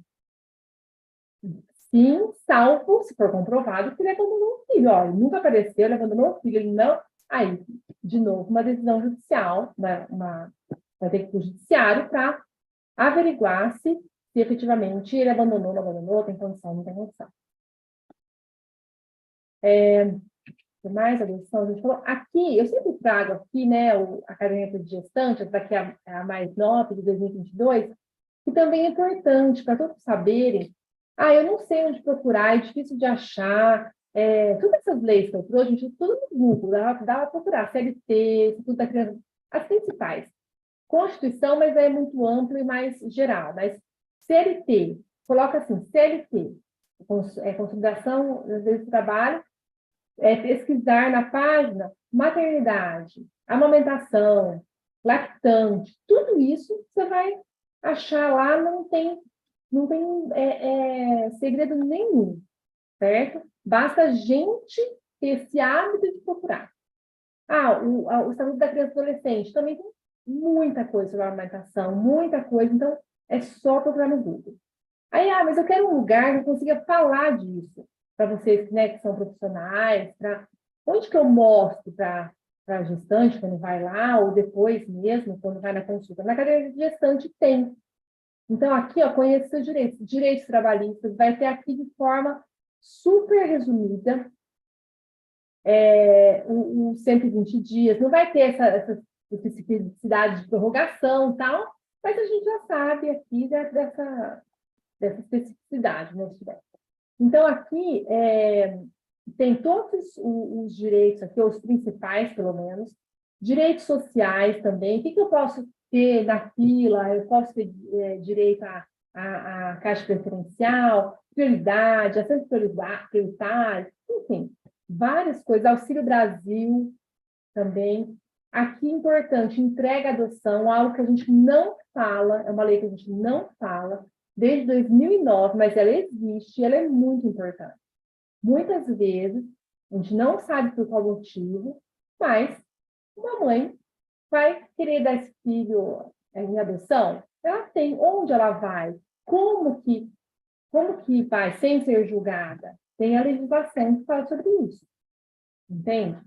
Sim, salvo se for comprovado que ele abandonou o filho. Ó, ele nunca apareceu, ele abandonou o filho, ele não... Aí, de novo, uma decisão judicial, vai ter que ir para o judiciário para averiguar se efetivamente ele abandonou, não abandonou, tem condição, não tem condição. Mais adoção, a gente falou. Aqui, eu sempre trago aqui, né, a caderneta de gestante, essa daqui é a mais nova, de 2022, que também é importante para todos saberem. Eu não sei onde procurar, é difícil de achar. Todas essas leis que eu trouxe, a gente tudo no Google, dá para procurar. CLT, Instituto da Criança, as principais. Constituição, mas é muito amplo e mais geral. Mas CLT, coloca assim, CLT, Consolidação do Trabalho, pesquisar na página maternidade, amamentação, lactante, tudo isso você vai achar lá, não tem segredo nenhum, certo? Basta a gente ter esse hábito de procurar. O Estatuto da Criança e Adolescente também tem muita coisa sobre a amamentação, muita coisa, então é só procurar no Google. Aí, mas eu quero um lugar que eu consiga falar disso para vocês, né, que são profissionais, onde que eu mostro para a gestante quando vai lá, ou depois mesmo, quando vai na consulta. Na cadeira de gestante tem. Então, aqui, ó, conheça seus direitos. Direitos trabalhistas, vai ter aqui de forma super resumida, os 120 dias, não vai ter essa especificidade de prorrogação e tal, mas a gente já sabe aqui dessa especificidade, né, Estudante? Então, aqui tem todos os direitos, aqui, os principais, pelo menos, direitos sociais também. O que eu posso ter na fila? Eu posso ter direito à caixa preferencial, prioridade, assento prioritário, enfim, várias coisas. Auxílio Brasil também. Aqui, importante, entrega adoção, algo que a gente não fala, é uma lei que a gente não fala, desde 2009, mas ela existe, ela é muito importante. Muitas vezes, a gente não sabe por qual motivo, mas uma mãe vai querer dar esse filho em adoção, ela tem onde ela vai, como que vai, sem ser julgada. Tem a legislação que fala sobre isso, entende?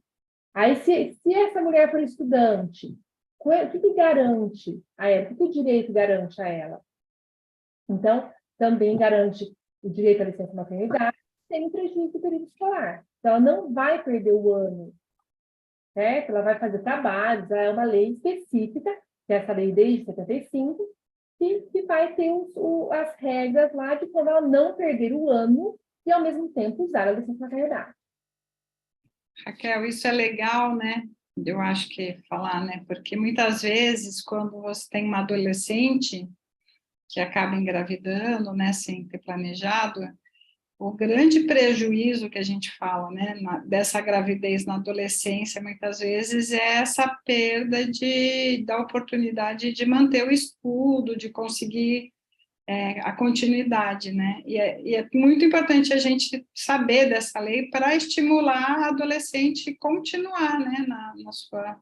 Aí, se essa mulher for estudante, o que garante a ela? O que o direito garante a ela? Então, também garante o direito à licença maternidade sem prejuízo do período escolar. Então, ela não vai perder o ano, certo? Ela vai fazer trabalhos, é uma lei específica, que é essa lei desde 75, que vai ter as regras lá de como ela não perder o ano e, ao mesmo tempo, usar a licença maternidade. Raquel, isso é legal, né? Eu acho que falar, né? Porque muitas vezes, quando você tem uma adolescente que acaba engravidando, né, sem ter planejado, o grande prejuízo que a gente fala, né, dessa gravidez na adolescência, muitas vezes, é essa perda da oportunidade de manter o estudo, de conseguir a continuidade, né? E é muito importante a gente saber dessa lei para estimular a adolescente a continuar, né, na sua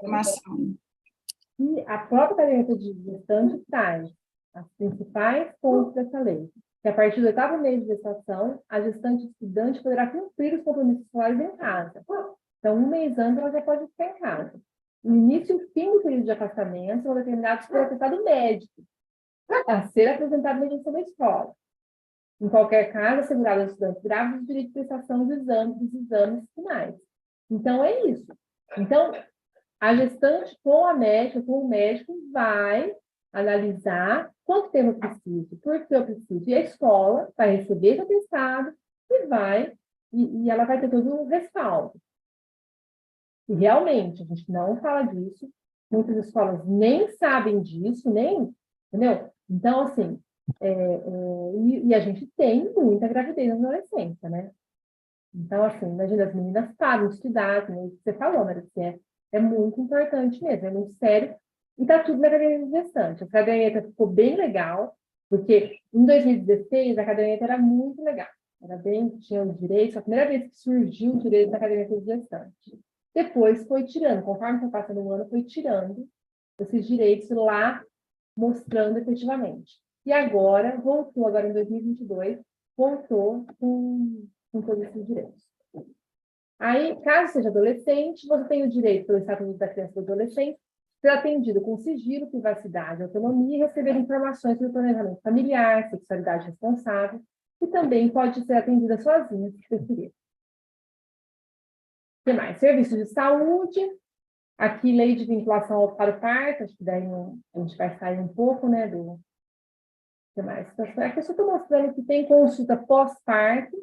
formação. E a própria caderneta de gestante traz as principais pontos dessa lei. Que a partir do 8º mês de gestação, a gestante estudante poderá cumprir os compromissos escolares em casa. Então, um mês antes, ela já pode ficar em casa. O início e o fim do período de afastamento são determinados por atestado médico, a ser apresentado na gestão da escola. Em qualquer caso, assegurado aos estudantes grávidos o direito de prestação dos exames finais. Então, é isso. Então, a gestante com a médica, com o médico, vai analisar quanto tempo eu preciso, por que eu preciso. E a escola vai receber esse atestado e ela vai ter todo o respaldo. E realmente, a gente não fala disso, muitas escolas nem sabem disso, entendeu? Então, assim, e a gente tem muita gravidez na adolescência, né? Então, assim, imagina, as meninas param de estudar, né? Você falou, né? É muito importante mesmo, é muito sério. E está tudo na caderneta de gestante. A caderneta ficou bem legal. Porque em 2016 a caderneta era muito legal, era bem, tinha os direitos, a primeira vez que surgiu o direito da caderneta de gestante. Depois foi tirando, conforme foi passando o ano, foi tirando esses direitos lá, mostrando efetivamente. E agora, voltou, agora em 2022, voltou com todos esses direitos. Aí, caso seja adolescente, você tem o direito, pelo Estatuto da Criança e do Adolescente, ser atendido com sigilo, privacidade, autonomia e receber informações sobre planejamento familiar, sexualidade responsável, e também pode ser atendida sozinha, se preferir. O que mais? Serviços de saúde, aqui lei de vinculação para o parto, acho que daí a gente vai sair um pouco, né, do... O que mais? Aqui eu só estou mostrando que tem consulta pós-parto.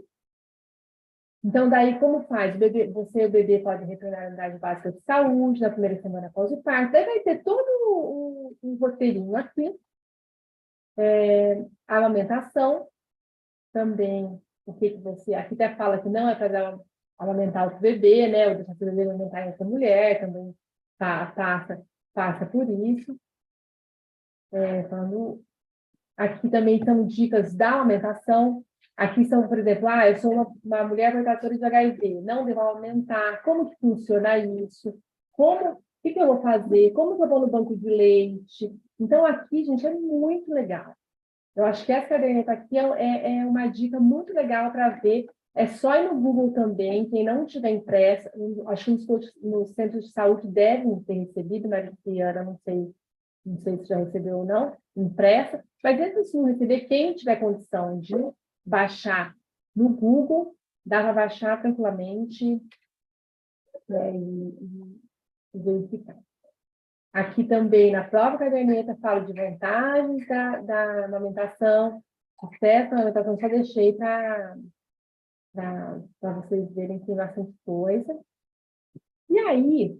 Então, daí, como faz? Você e o bebê podem retornar à unidade básica de saúde na primeira semana após o parto. Daí vai ter todo um roteirinho aqui. A amamentação, também, o que você... Aqui até fala que não é para amamentar outro bebê, né? Ou deixar o bebê amamentar em outra mulher, também passa por isso. Aqui também são dicas da amamentação. Aqui são, por exemplo, eu sou uma mulher portadora de HIV, não devo aumentar, como que funciona isso? O que eu vou fazer? Como que eu vou no banco de leite? Então, aqui, gente, é muito legal. Eu acho que essa caderneta aqui é uma dica muito legal para ver. É só ir no Google também, quem não tiver impressa, acho que nos centros de saúde devem ter recebido, mas Ana, não sei se já recebeu ou não, impressa, mas mesmo se não receber, quem tiver condição de baixar no Google, dá para baixar tranquilamente, né, e verificar. Aqui também, na própria caderneta, falo de vantagens da amamentação, sucesso da amamentação, só deixei para vocês verem que tem bastante coisa. E aí,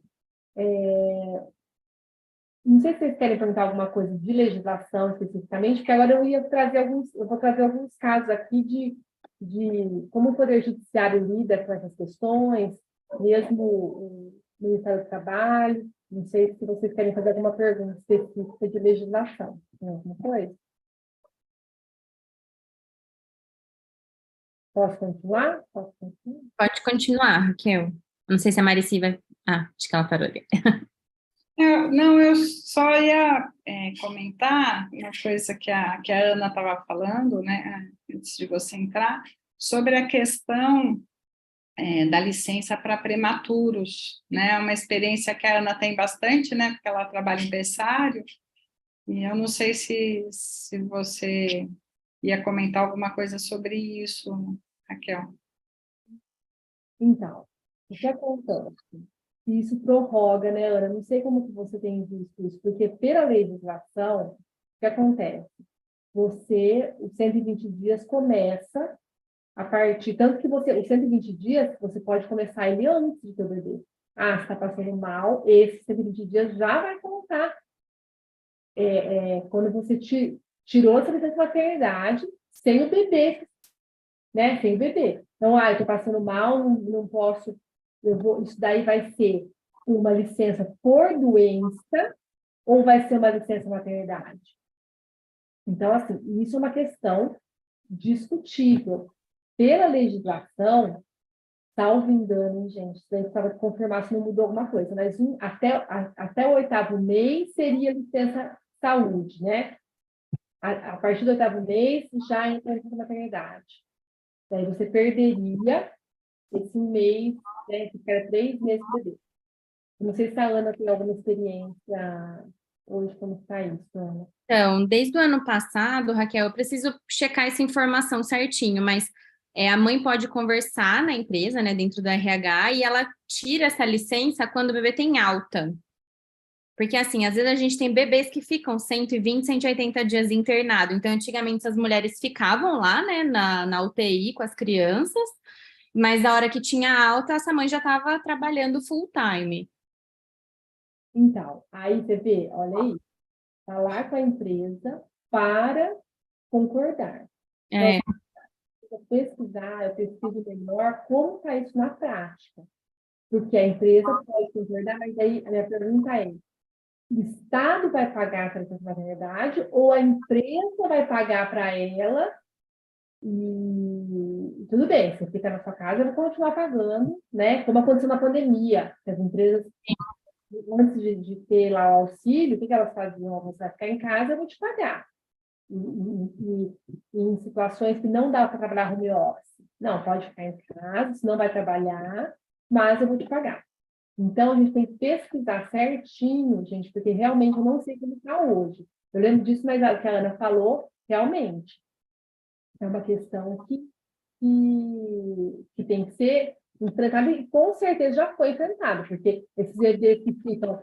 não sei se vocês querem perguntar alguma coisa de legislação especificamente, porque agora eu vou trazer alguns casos aqui de como o Poder Judiciário lida com essas questões, mesmo o Ministério do Trabalho. Não sei se vocês querem fazer alguma pergunta específica de legislação. Tem alguma coisa? Posso continuar? Pode continuar, Raquel. Não sei se a Marici vai... acho que ela parou ali. Não, eu só ia comentar uma coisa que a Ana estava falando, né, antes de você entrar, sobre a questão da licença para prematuros, né, é uma experiência que a Ana tem bastante, né, porque ela trabalha em berçário, e eu não sei se você ia comentar alguma coisa sobre isso, Raquel. Então, o que acontece? Isso prorroga, né, Ana? Não sei como que você tem visto isso, porque pela legislação, o que acontece? Os 120 dias começa a partir, tanto que os 120 dias, você pode começar ele antes de ter o bebê. Você está passando mal, esses 120 dias já vai contar. Quando você tirou essa licença de maternidade sem o bebê, né? Sem o bebê. Então, eu estou passando mal, não posso... isso daí vai ser uma licença por doença ou vai ser uma licença maternidade? Então, assim, isso é uma questão discutível. Pela legislação, salvo engano, gente, se a gente precisava confirmar se não mudou alguma coisa, mas até o 8º mês seria licença saúde, né? A partir do 8º mês, já entra a licença maternidade. Daí você perderia esse mês, né, que era 3 meses de bebê. Não sei se a Ana tem alguma experiência hoje, como está isso, Ana? Então, desde o ano passado, Raquel, eu preciso checar essa informação certinho, mas a mãe pode conversar na empresa, né, dentro do RH, e ela tira essa licença quando o bebê tem alta. Porque, assim, às vezes a gente tem bebês que ficam 120, 180 dias internado. Então, antigamente, as mulheres ficavam lá, né, na UTI com as crianças, mas a hora que tinha alta, essa mãe já estava trabalhando full time. Então, aí você vê, olha aí, falar com a empresa para concordar. Então, eu pesquiso melhor como está isso na prática. Porque a empresa pode concordar, mas aí a minha pergunta é, O Estado vai pagar para essa maternidade ou a empresa vai pagar para ela e tudo bem, você fica na sua casa, eu vou continuar pagando, né? Como aconteceu na pandemia, as empresas, antes de ter lá o auxílio, o que elas faziam? Você vai ficar em casa, eu vou te pagar. E em situações que não dá para trabalhar home office, não, pode ficar em casa, se não vai trabalhar, mas eu vou te pagar. Então, a gente tem que pesquisar certinho, gente, porque realmente eu não sei como está hoje. Eu lembro disso, mas o que a Ana falou, realmente, é uma questão que tem que ser enfrentada e com certeza já foi enfrentada, porque esses bebês que ficam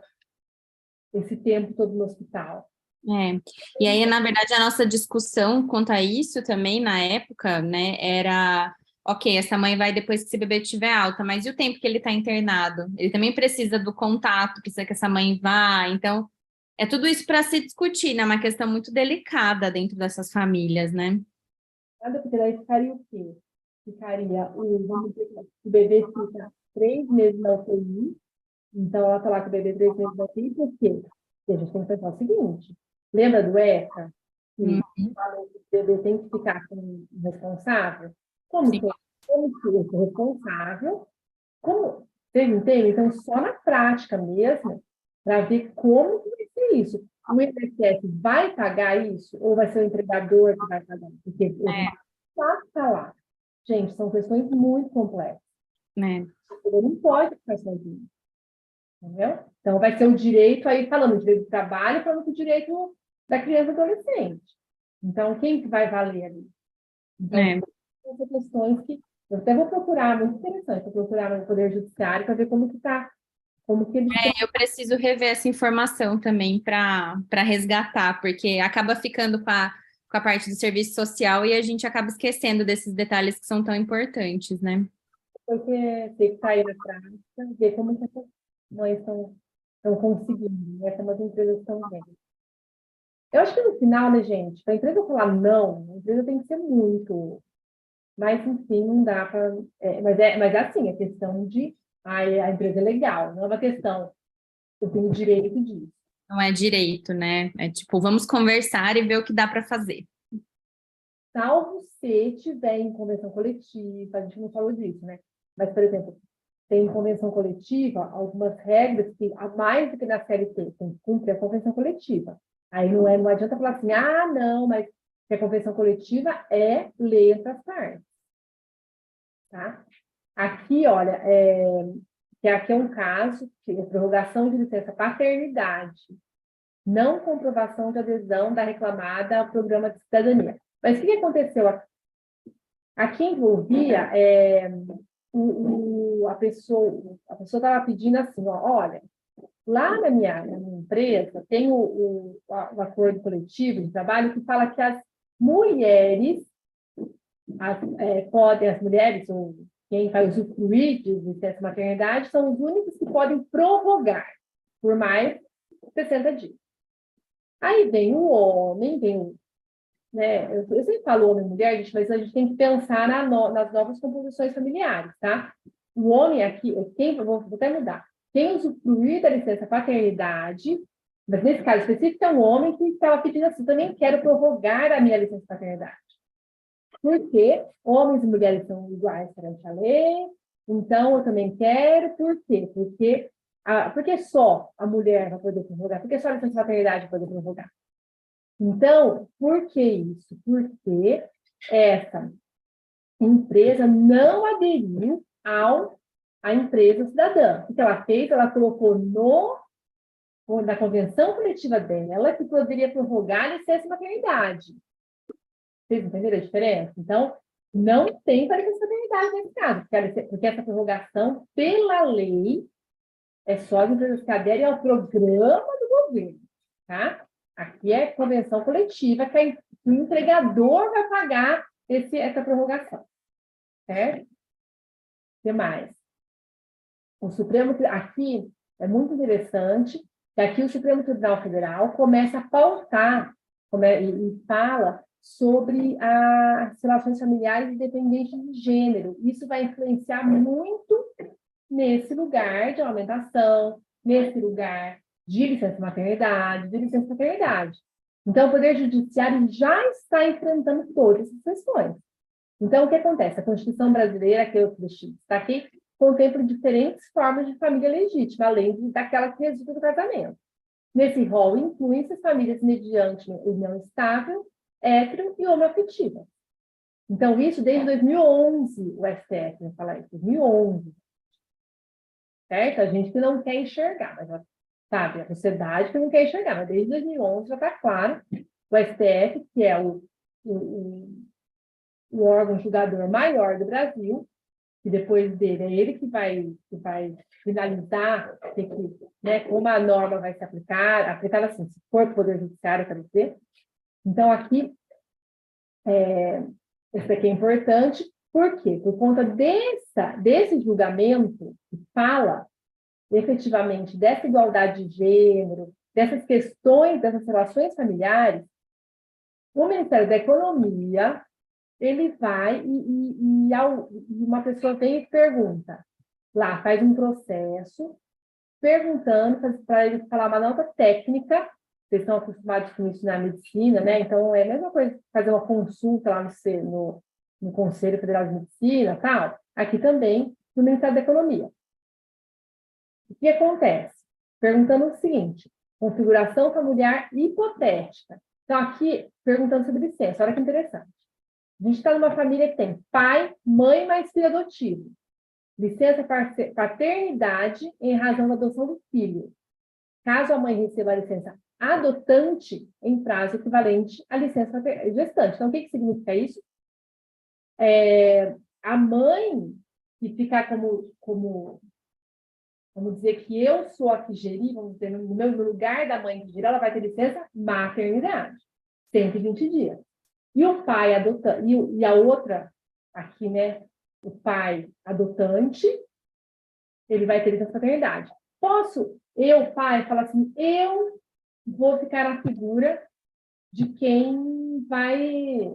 esse tempo todo no hospital. É. E aí, na verdade, a nossa discussão quanto a isso também, na época, né, era, ok, essa mãe vai depois que esse bebê estiver alta, mas e o tempo que ele está internado? Ele também precisa do contato, precisa que essa mãe vá, então, é tudo isso para se discutir, né, uma questão muito delicada dentro dessas famílias, né? Nada, porque daí ficaria o quê? Ficaria, vamos dizer, o bebê fica 3 meses na UTI, então ela está lá com o bebê 3 meses na UTI, por quê? Porque a gente tem que pensar o seguinte, lembra do ECA? Que falou que o bebê tem que ficar com o responsável? Como Sim. que esse responsável? Como? Vocês entendem? Então, só na prática mesmo, para ver como que vai ser isso. O INSS vai pagar isso ou vai ser o empregador que vai pagar? Porque ele está lá. Gente, são questões muito complexas. Né? Ele não pode ficar sozinho. Entendeu? Então, vai ser o direito, aí falando de direito do trabalho, falando do direito da criança e adolescente. Então, quem que vai valer ali? Então, são questões que eu até vou procurar, muito interessante, vou procurar no Poder Judiciário para ver como que está, como que eles estão. Eu preciso rever essa informação também para resgatar, porque acaba ficando com a parte do serviço social e a gente acaba esquecendo desses detalhes que são tão importantes, né? Porque tem que sair na prática, ver como que essas mães estão conseguindo, né? Como as empresas estão vendo. Eu acho que no final, né, gente, para a empresa falar não, a empresa tem que ser muito. Mas, enfim, não dá para. Mas é assim, a questão de a empresa é legal, não é uma questão, eu tenho direito disso. Não é direito, né? É tipo, vamos conversar e ver o que dá para fazer. Salvo se tiver em convenção coletiva, a gente não falou disso, né? Mas, por exemplo, tem convenção coletiva, algumas regras que, a mais do que na CLT, tem que cumprir a convenção coletiva. Aí não adianta falar assim, não, mas que a convenção coletiva é lei entre as partes. Tá? Aqui, olha, que aqui é um caso que é prorrogação de licença paternidade, não comprovação de adesão da reclamada ao programa de cidadania. Mas o que aconteceu aqui? Aqui envolvia a pessoa estava pedindo assim, olha, lá na minha empresa tem o acordo coletivo de trabalho que fala que as mulheres ou quem vai usufruir de licença maternidade são os únicos que podem prorrogar por mais 60 dias. Aí vem o homem, né? Eu sempre falo homem e mulher, gente, mas a gente tem que pensar nas novas composições familiares, tá? O homem aqui, vou até mudar, quem usufruir da licença paternidade, mas nesse caso específico é um homem que estava pedindo assim, também quero prorrogar a minha licença paternidade. Porque homens e mulheres são iguais perante a lei, então eu também quero, por quê? Porque só a mulher vai poder prorrogar, porque só a licença paternidade vai poder prorrogar. Então, por que isso? Porque essa empresa não aderiu à empresa cidadã. O que ela fez? Ela colocou na convenção coletiva dela que poderia prorrogar a licença maternidade. Vocês entenderam a diferença? Então, não tem para licença maternidade nesse caso, porque essa prorrogação, pela lei, é só as empresas que aderem ao programa do governo, tá? Aqui é convenção coletiva, que o empregador vai pagar essa prorrogação, certo? O que mais? O Supremo, aqui é muito interessante, que aqui o Supremo Tribunal Federal começa a pautar e fala sobre as relações familiares independentes de gênero. Isso vai influenciar muito nesse lugar de alimentação, nesse lugar de licença maternidade, de licença paternidade. Então, o Poder Judiciário já está enfrentando todas essas questões. Então, o que acontece? A Constituição brasileira, que eu destaquei, contempla diferentes formas de família legítima, além daquela que resulta do casamento. Nesse rol, incluem-se as famílias mediante união estável, hétero e homoafetiva. Então, isso desde 2011, o STF vai falar isso, 2011. Certo? A gente que não quer enxergar, mas sabe, a sociedade que não quer enxergar, mas desde 2011 já está claro, o STF, que é o órgão julgador maior do Brasil, e depois dele é ele que vai finalizar né, como a norma vai se aplicar, aplicada assim, se for o Poder Judiciário, quero dizer. Então, aqui, isso aqui é importante, por quê? Por conta desse julgamento que fala efetivamente dessa igualdade de gênero, dessas questões, dessas relações familiares, o Ministério da Economia, ele vai e uma pessoa vem e pergunta, lá faz um processo, perguntando para ele falar uma nota técnica, vocês estão acostumados com isso na medicina, né? Então, é a mesma coisa que fazer uma consulta lá no Conselho Federal de Medicina, tal. Aqui também, no Ministério da Economia. O que acontece? Perguntando o seguinte, configuração familiar hipotética. Então, aqui, perguntando sobre licença, olha que interessante. A gente está numa família que tem pai, mãe, mais filho adotivo. Licença paternidade em razão da adoção do filho. Caso a mãe receba a licença adotante em prazo equivalente à licença gestante. Então, o que significa isso? A mãe que ficar vamos dizer que eu sou a que geri, vamos dizer, no lugar da mãe que gerir, ela vai ter licença maternidade, 120 dias. E o pai adotante, e a outra, aqui, né, o pai adotante, ele vai ter licença paternidade. Posso, eu, pai, falar assim, eu vou ficar na figura de quem vai...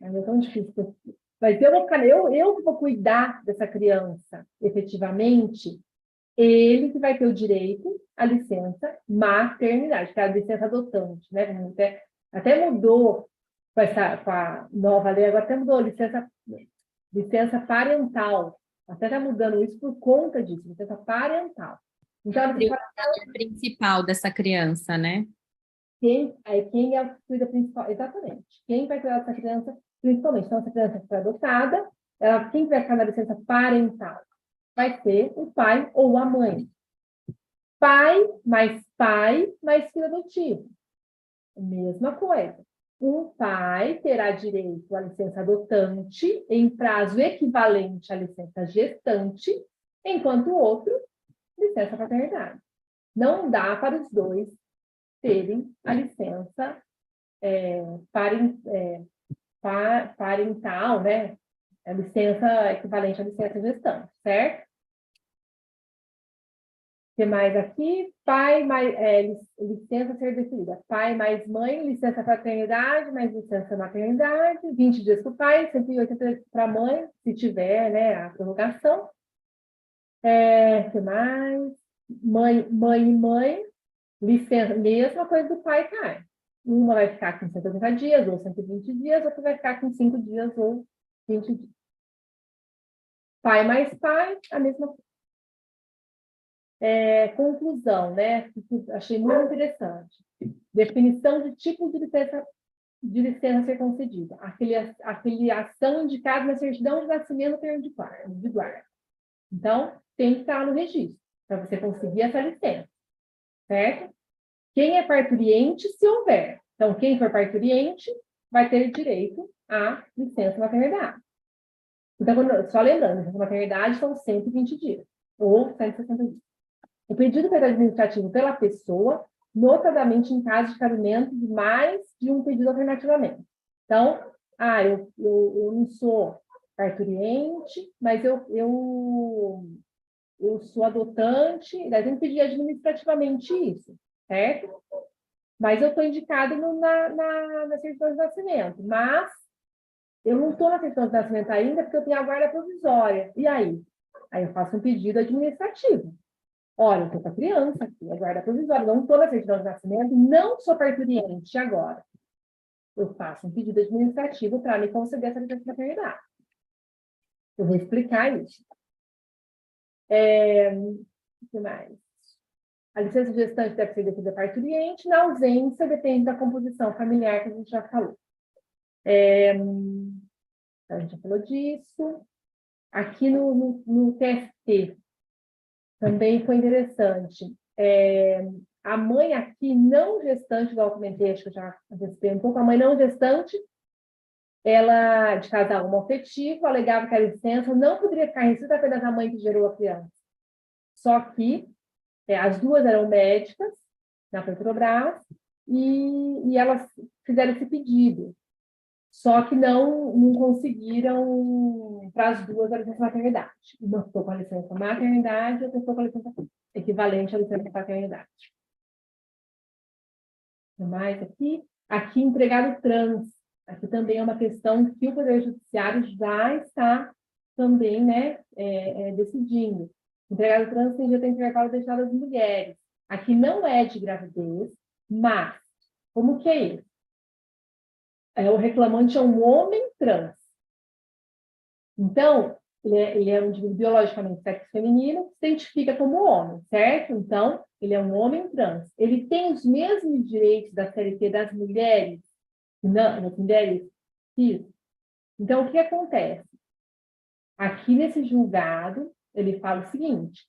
É tão difícil. Mas eu que vou cuidar dessa criança, efetivamente, ele que vai ter o direito à licença maternidade, que é a licença adotante, né? Até mudou com a nova lei, agora até mudou licença parental. Até está mudando isso por conta disso, licença parental. Então, o principal dessa criança, né? Quem é a cuida principal? Exatamente. Quem vai cuidar dessa criança principalmente? Então, essa criança que foi adotada, quem vai ficar na licença parental? Vai ser o pai ou a mãe. Pai, mais filho adotivo. Mesma coisa. Um pai terá direito à licença adotante em prazo equivalente à licença gestante, enquanto o outro, licença paternidade. Não dá para os dois terem a licença parental, né? A licença equivalente à licença gestante, certo? O que mais aqui? Pai mais licença a ser definida. Pai mais mãe, licença paternidade, mais licença maternidade, 20 dias para o pai, 180 para a mãe, se tiver, né, a prorrogação. O que mais? Mãe, licença, mesma coisa do pai e pai. Uma vai ficar com 180 dias ou 120 dias, outra vai ficar com 5 dias ou 20 dias. Pai mais pai, a mesma coisa. Conclusão, né? Achei muito interessante. Definição de tipo de licença a ser concedida. A filiação indicada na certidão de nascimento de guarda. Então, tem que estar no registro, para você conseguir essa licença. Certo? Quem é parturiente, se houver. Então, quem for parturiente vai ter direito à licença maternidade. Então, só lembrando, licença maternidade são 120 dias, ou 160 dias. O pedido administrativo pela pessoa, notadamente em caso de cabimento de mais de um pedido alternativamente. Então, eu não sou parturiente, mas eu sou adotante, daí tem que pedir administrativamente isso, certo? Mas eu estou indicada na certidão de nascimento, mas eu não estou na certidão de nascimento ainda porque eu tenho a guarda provisória. E aí? Aí eu faço um pedido administrativo. Olha, eu estou com a criança aqui, a guarda provisória, não estou na certidão de nascimento, não sou parturiente agora. Eu faço um pedido administrativo para me conceder essa licença de maternidade. Eu vou explicar isso. O que mais? A licença de gestante deve ser devida parturiente, na ausência depende da composição familiar, que a gente já falou. A gente já falou disso. Aqui no TST, também foi interessante. A mãe aqui, não gestante, igual eu comentei, acho que eu já antecipei um pouco, a mãe não gestante, ela, de casal homoafetivo, alegava que a licença não poderia ficar restrita apenas à mãe que gerou a criança. Só que as duas eram médicas na Petrobras e elas fizeram esse pedido. Só que não conseguiram para as duas a licença maternidade. Uma ficou com a licença maternidade e outra ficou com a licença equivalente à licença paternidade. Mais aqui. Aqui, empregado trans. Aqui também é uma questão que o Poder Judiciário já está também, né, decidindo. Empregado trans tem direito a intervalo deixado às mulheres. Aqui não é de gravidez, mas como que é isso? O reclamante é um homem trans. Então, ele é um indivíduo biologicamente sexo feminino, se identifica como homem, certo? Então, ele é um homem trans. Ele tem os mesmos direitos da CLT das mulheres, não, das mulheres cis. Então, o que acontece? Aqui nesse julgado, ele fala o seguinte,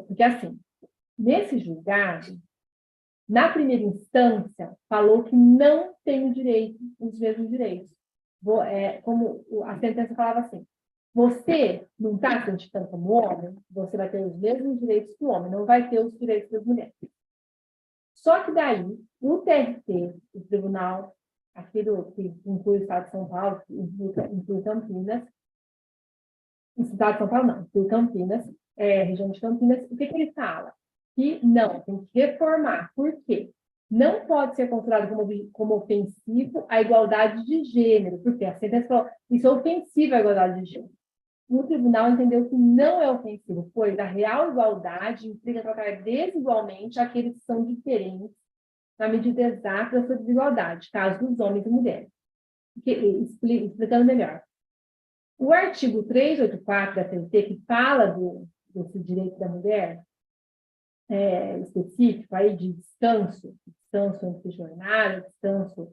porque assim, nesse julgado, na primeira instância, falou que não tem o direito, os mesmos direitos. Como a sentença falava assim, você não está se identificando como homem, você vai ter os mesmos direitos que o homem, não vai ter os direitos das mulheres. Só que daí, o TRT, o tribunal, aqui que inclui o Estado de São Paulo, que inclui Campinas, o Estado de São Paulo não, inclui Campinas, região de Campinas, o que ele fala? Que não, tem que reformar. Por quê? Não pode ser considerado como ofensivo a igualdade de gênero, porque a sentença falou isso é ofensivo à igualdade de gênero. O tribunal entendeu que não é ofensivo, pois a real igualdade implica tratar desigualmente aqueles que são diferentes na medida exata da sua desigualdade, caso dos homens e mulheres. Explicando melhor. O artigo 384 da CLT, que fala desse direito da mulher, específico aí de descanso entre jornada, descanso,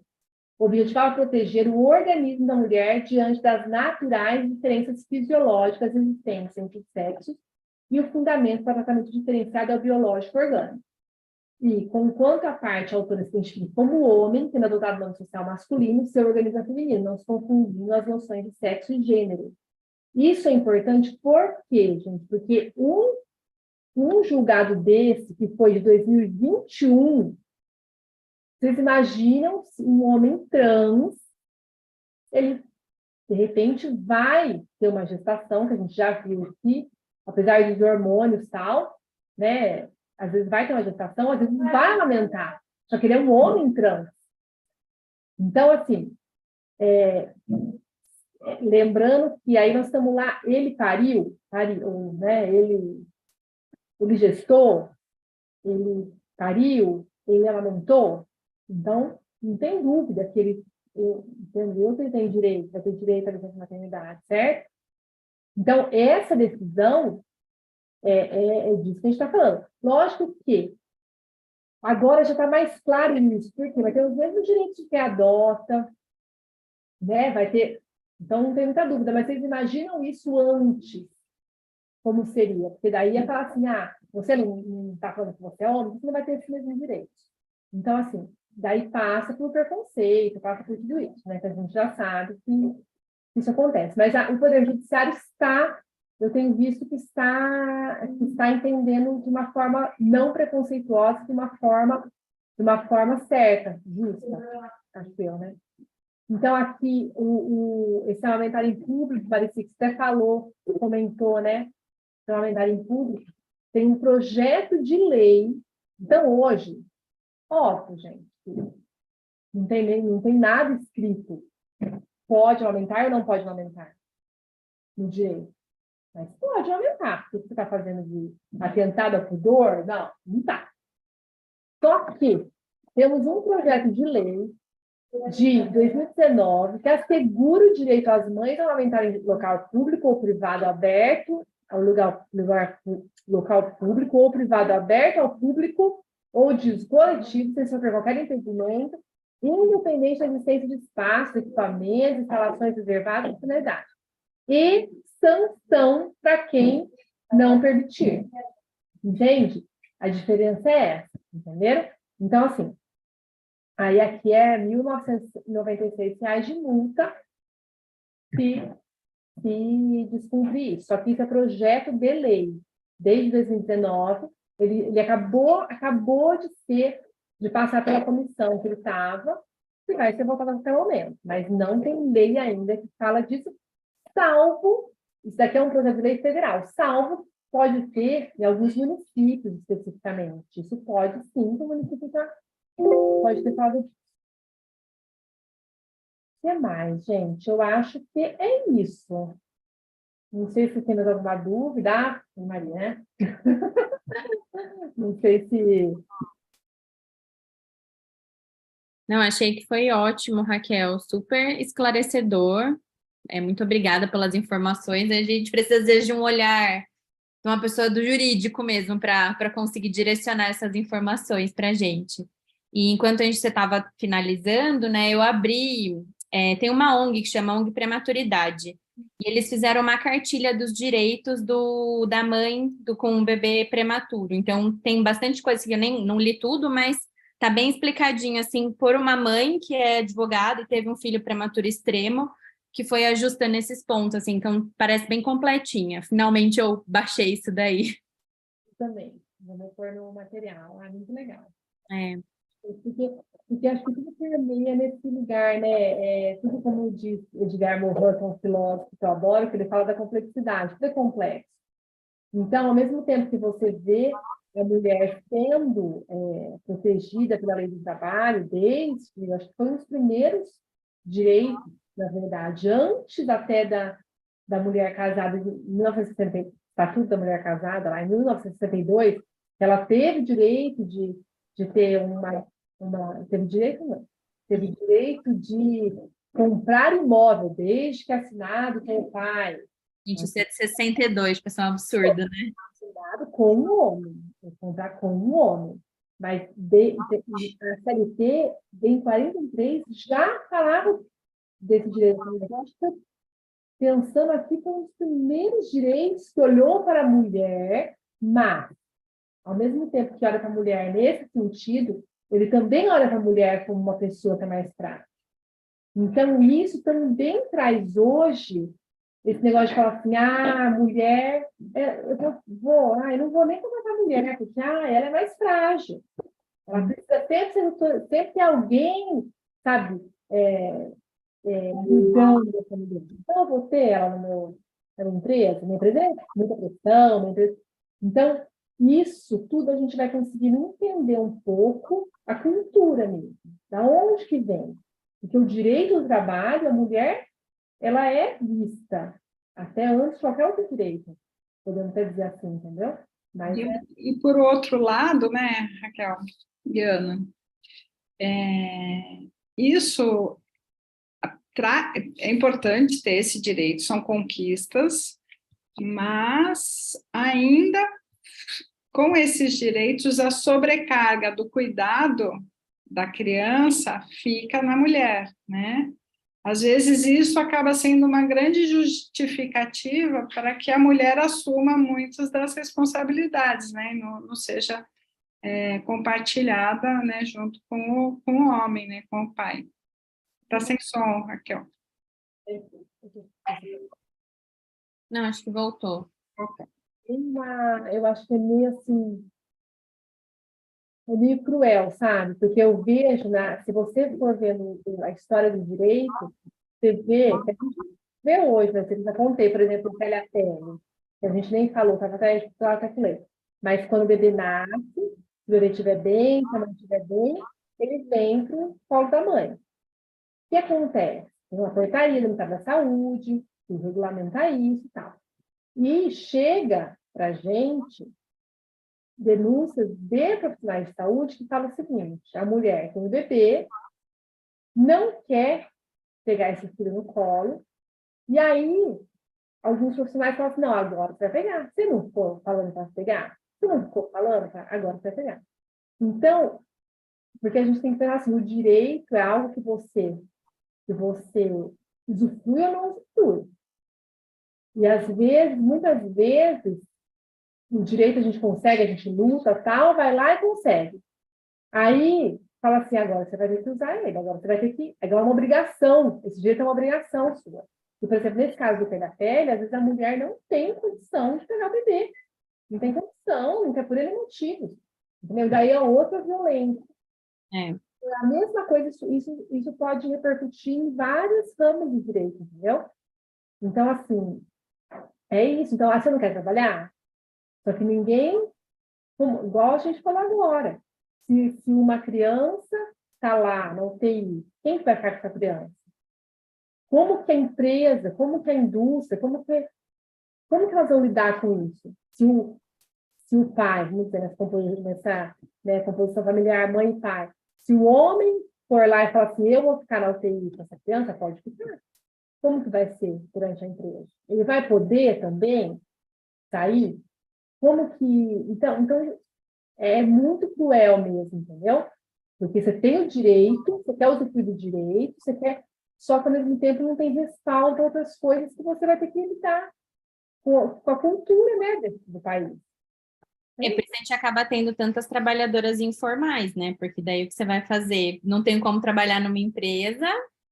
objetivava proteger o organismo da mulher diante das naturais diferenças fisiológicas existentes entre os sexos e o fundamento para tratamento diferenciado é o biológico orgânico. E, conquanto a parte a autora se identifica como homem, tendo adotado o nome social masculino, seu organismo é feminino, não se confundindo as noções de sexo e gênero. Isso é importante por quê, gente? Porque um julgado desse, que foi de 2021, vocês imaginam se um homem trans, ele, de repente, vai ter uma gestação, que a gente já viu aqui, apesar de hormônios e tal, né? Às vezes vai ter uma gestação, às vezes vai amamentar, só que ele é um homem trans. Então, assim, lembrando que aí nós estamos lá, ele pariu, né? Ele gestou, ele pariu, ele amamentou. Então, não tem dúvida que ele entendeu que ele tem direito, vai ter direito à licença de maternidade, certo? Então, essa decisão é disso que a gente está falando. Lógico que agora já está mais claro isso, porque vai ter os mesmos direitos de quem adota, né? Vai ter. Então, não tem muita dúvida, mas vocês imaginam isso antes? Como seria? Porque daí ia falar assim, você não está falando que você é homem, você não vai ter esses mesmos direitos. Então, assim, daí passa por preconceito, passa por tudo isso, né? Que a gente já sabe que isso acontece. Mas o Poder Judiciário eu tenho visto que está entendendo de uma forma não preconceituosa, de uma forma certa, justa, acho eu, né? Então, aqui, esse parlamentar em público, parecia que você até comentou, né? Parlamentar em público, tem um projeto de lei. Então, hoje, óbvio, gente, não tem nada escrito. Pode aumentar ou não pode aumentar no direito. Mas pode aumentar, porque você está fazendo de atentado ao pudor? Não, não está. Só que temos um projeto de lei de 2019 que assegura o direito às mães a amamentarem em local público ou privado aberto, ao local público ou privado aberto ao público ou de uso coletivo, sem sofrer qualquer impedimento, independente da existência de espaços, equipamentos, instalações reservadas e finalidade. E sanção para quem não permitir. Entende? A diferença é essa, entenderam? Então, assim, aí aqui é R$ 1.996 de multa se descumprir isso. Só que isso é projeto de lei. Desde 2019, ele acabou de passar pela comissão que ele estava, e vai ser votado a qualquer momento. Mas não tem lei ainda que fala disso, salvo, isso daqui é um projeto de lei federal, salvo pode ter em alguns municípios especificamente. Isso pode sim, o município já pode ter falado disso. O que mais, gente? Eu acho que é isso. Não sei se tem mais alguma dúvida, Maria, né? Não sei se... Não, achei que foi ótimo, Raquel, super esclarecedor. Muito obrigada pelas informações. A gente precisa, às vezes, de um olhar de uma pessoa do jurídico mesmo para conseguir direcionar essas informações para a gente. E enquanto você estava finalizando, né, eu abri, tem uma ONG que chama ONG Prematuridade, e eles fizeram uma cartilha dos direitos da mãe com um bebê prematuro. Então, tem bastante coisa que eu nem não li tudo, mas tá bem explicadinho, assim, por uma mãe que é advogada e teve um filho prematuro extremo, que foi ajustando esses pontos, assim, então parece bem completinha. Finalmente eu baixei isso daí. Também, vamos pôr no material, muito legal. É. Porque acho que tudo permeia nesse lugar, né? Tudo como diz Edgar Morin, que é um filósofo que eu adoro, que ele fala da complexidade, tudo é complexo. Então, ao mesmo tempo que você vê a mulher sendo protegida pela lei do trabalho, desde, acho que foi um dos primeiros direitos, na verdade, antes até da mulher casada, em 1970, Estatuto da Mulher Casada, lá em 1962, ela teve direito de ter teve direito, não, teve direito de comprar imóvel, desde que assinado com o pai. Gente, isso é de 62, pessoal, é um absurdo, né? Assinado com um homem, comprar com um homem. Mas a CLT, em 43, já falava desse direito. Eu acho que, pensando aqui, foi um dos primeiros direitos que olhou para a mulher, mas, ao mesmo tempo que olha para a mulher nesse sentido, ele também olha para a mulher como uma pessoa que é mais fraca. Então, isso também traz hoje esse negócio de falar assim, a mulher, eu não vou nem comentar a mulher, né? Porque ela é mais frágil. Ela precisa sempre ter alguém, sabe, cuidando dessa mulher. Então, eu vou ter ela na minha empresa é muita pressão, minha empresa... Então, isso tudo a gente vai conseguir entender um pouco a cultura mesmo, da onde que vem. Porque o direito ao trabalho, a mulher, ela é vista até antes de qualquer outro direito. Podemos até dizer assim, entendeu? Mas e por outro lado, né, Raquel e Ana, isso é importante ter esse direito, são conquistas, mas ainda com esses direitos, a sobrecarga do cuidado da criança fica na mulher, né? Às vezes isso acaba sendo uma grande justificativa para que a mulher assuma muitas das responsabilidades, né? Não seja compartilhada, né? Junto com o homem, né? Com o pai. Está sem som, Raquel. Não, acho que voltou. Okay. Eu acho que é meio assim, é meio cruel, sabe? Porque eu vejo, se você for vendo a história do direito, você vê, que a gente vê hoje, né? Eu já contei, por exemplo, o Telha-Tele, que a gente nem falou, estava até com ele. Mas quando o bebê nasce, se o bebê estiver bem, se a mãe estiver bem, ele vem para o colo da mãe. O que acontece? Tem uma portaria do Ministério da Saúde, que regulamenta isso e tal. E chega para a gente denúncias de profissionais de saúde que falam o seguinte: a mulher tem um bebê, não quer pegar esse filho no colo, e aí alguns profissionais falam assim: não, agora você vai pegar. Você não ficou falando para pegar? Você não ficou falando? Agora você vai pegar. Então, porque a gente tem que pensar assim: o direito é algo que você usufrui ou não usufrui. E às vezes, muitas vezes, o direito a gente consegue, a gente luta, tal, vai lá e consegue. Aí, fala assim, agora você vai ter que usar ele, agora você vai ter que... Agora é uma obrigação, esse direito é uma obrigação sua. E, por exemplo, nesse caso do pé da pele, às vezes a mulher não tem condição de pegar o bebê. Não tem condição, não quer por ele motivos. Entendeu? Daí é outra violência. É. A mesma coisa, isso pode repercutir em vários ramos de direito, entendeu? Então, assim, é isso. Então, você não quer trabalhar? Só que ninguém, igual a gente falou agora, se uma criança está lá na UTI, quem que vai ficar com essa criança? Como que a empresa, como que a indústria, como que elas vão lidar com isso? Se o pai, vamos dizer, nessa né, composição familiar, mãe e pai, se o homem for lá e falar assim, eu vou ficar na UTI com essa criança, pode ficar. Como que vai ser durante a empresa? Ele vai poder também sair? Como que... Então é muito cruel mesmo, entendeu? Porque você tem o direito, você quer usufruir do direito, você quer... Só que, ao mesmo tempo, não tem respaldo a outras coisas que você vai ter que lidar com a cultura, né, do país. É por isso que a gente acaba tendo tantas trabalhadoras informais, né? Porque daí o que você vai fazer? Não tenho como trabalhar numa empresa,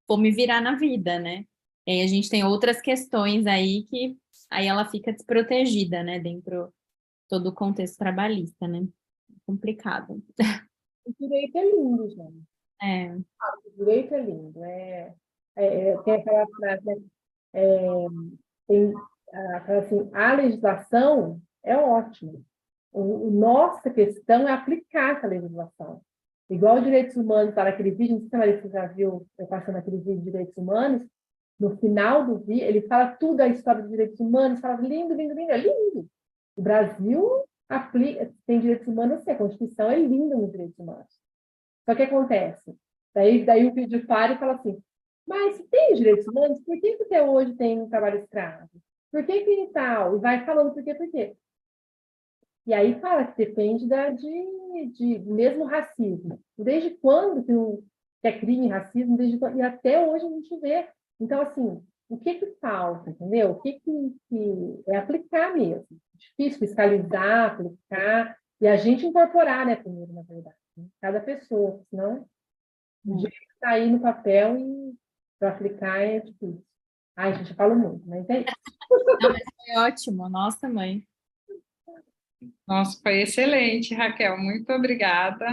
vou me virar na vida, né? E aí a gente tem outras questões aí que aí ela fica desprotegida, né? Dentro todo o contexto trabalhista, né? Complicado. O direito é lindo, gente. É, O direito é lindo. Tem aquela frase, né? Tem aquela assim, a legislação é ótima. Nossa questão é aplicar essa legislação. Igual os direitos humanos, tá naquele vídeo, não sei se a Marisa já viu, eu passando aquele vídeo de direitos humanos, no final do vídeo, ele fala tudo a história dos direitos humanos, fala lindo, lindo, lindo, é lindo. O Brasil tem direitos humanos, sim, a Constituição é linda nos direitos humanos. Só que acontece, daí o vídeo para e fala assim, mas se tem direitos humanos, por que até hoje tem um trabalho escravo? Por que tal? E vai falando por quê. E aí fala que depende de mesmo racismo. Desde quando que é crime racismo? Desde quando, e até hoje a gente vê. Então, assim, o que falta, entendeu? O que é aplicar mesmo. Difícil fiscalizar, aplicar, e a gente incorporar, né, primeiro, na verdade. Né? Cada pessoa, senão o jeito está aí no papel e para aplicar é difícil. Ai, gente, eu falo muito, mas é isso. não, mas foi ótimo, nossa mãe. Nossa, foi excelente, Raquel. Muito obrigada.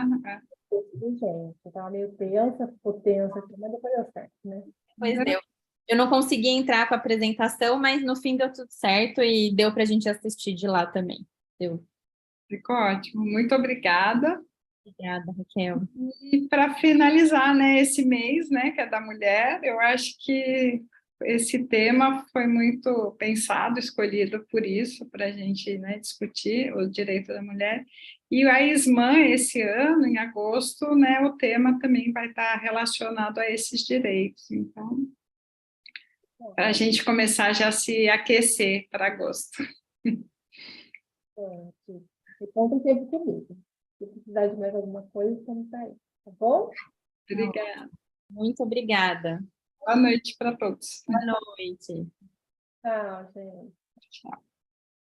Gente, eu estava meio tensa, ficou tensa aqui, mas depois deu certo, né? Pois deu. Eu não consegui entrar com a apresentação, mas no fim deu tudo certo e deu para a gente assistir de lá também. Deu. Ficou ótimo. Muito obrigada. Obrigada, Raquel. E para finalizar, né, esse mês, né, que é da mulher, eu acho que esse tema foi muito pensado, escolhido por isso, para a gente, né, discutir o direito da mulher. E a ISMAN, esse ano, em agosto, né, o tema também vai estar relacionado a esses direitos. Então, para a gente começar já a se aquecer para agosto. Então, tem tempo comigo. Se precisar de mais alguma coisa, estamos aí. Tá bom? Obrigada. Muito obrigada. Boa noite para todos. Boa noite. Tchau, gente. Tchau.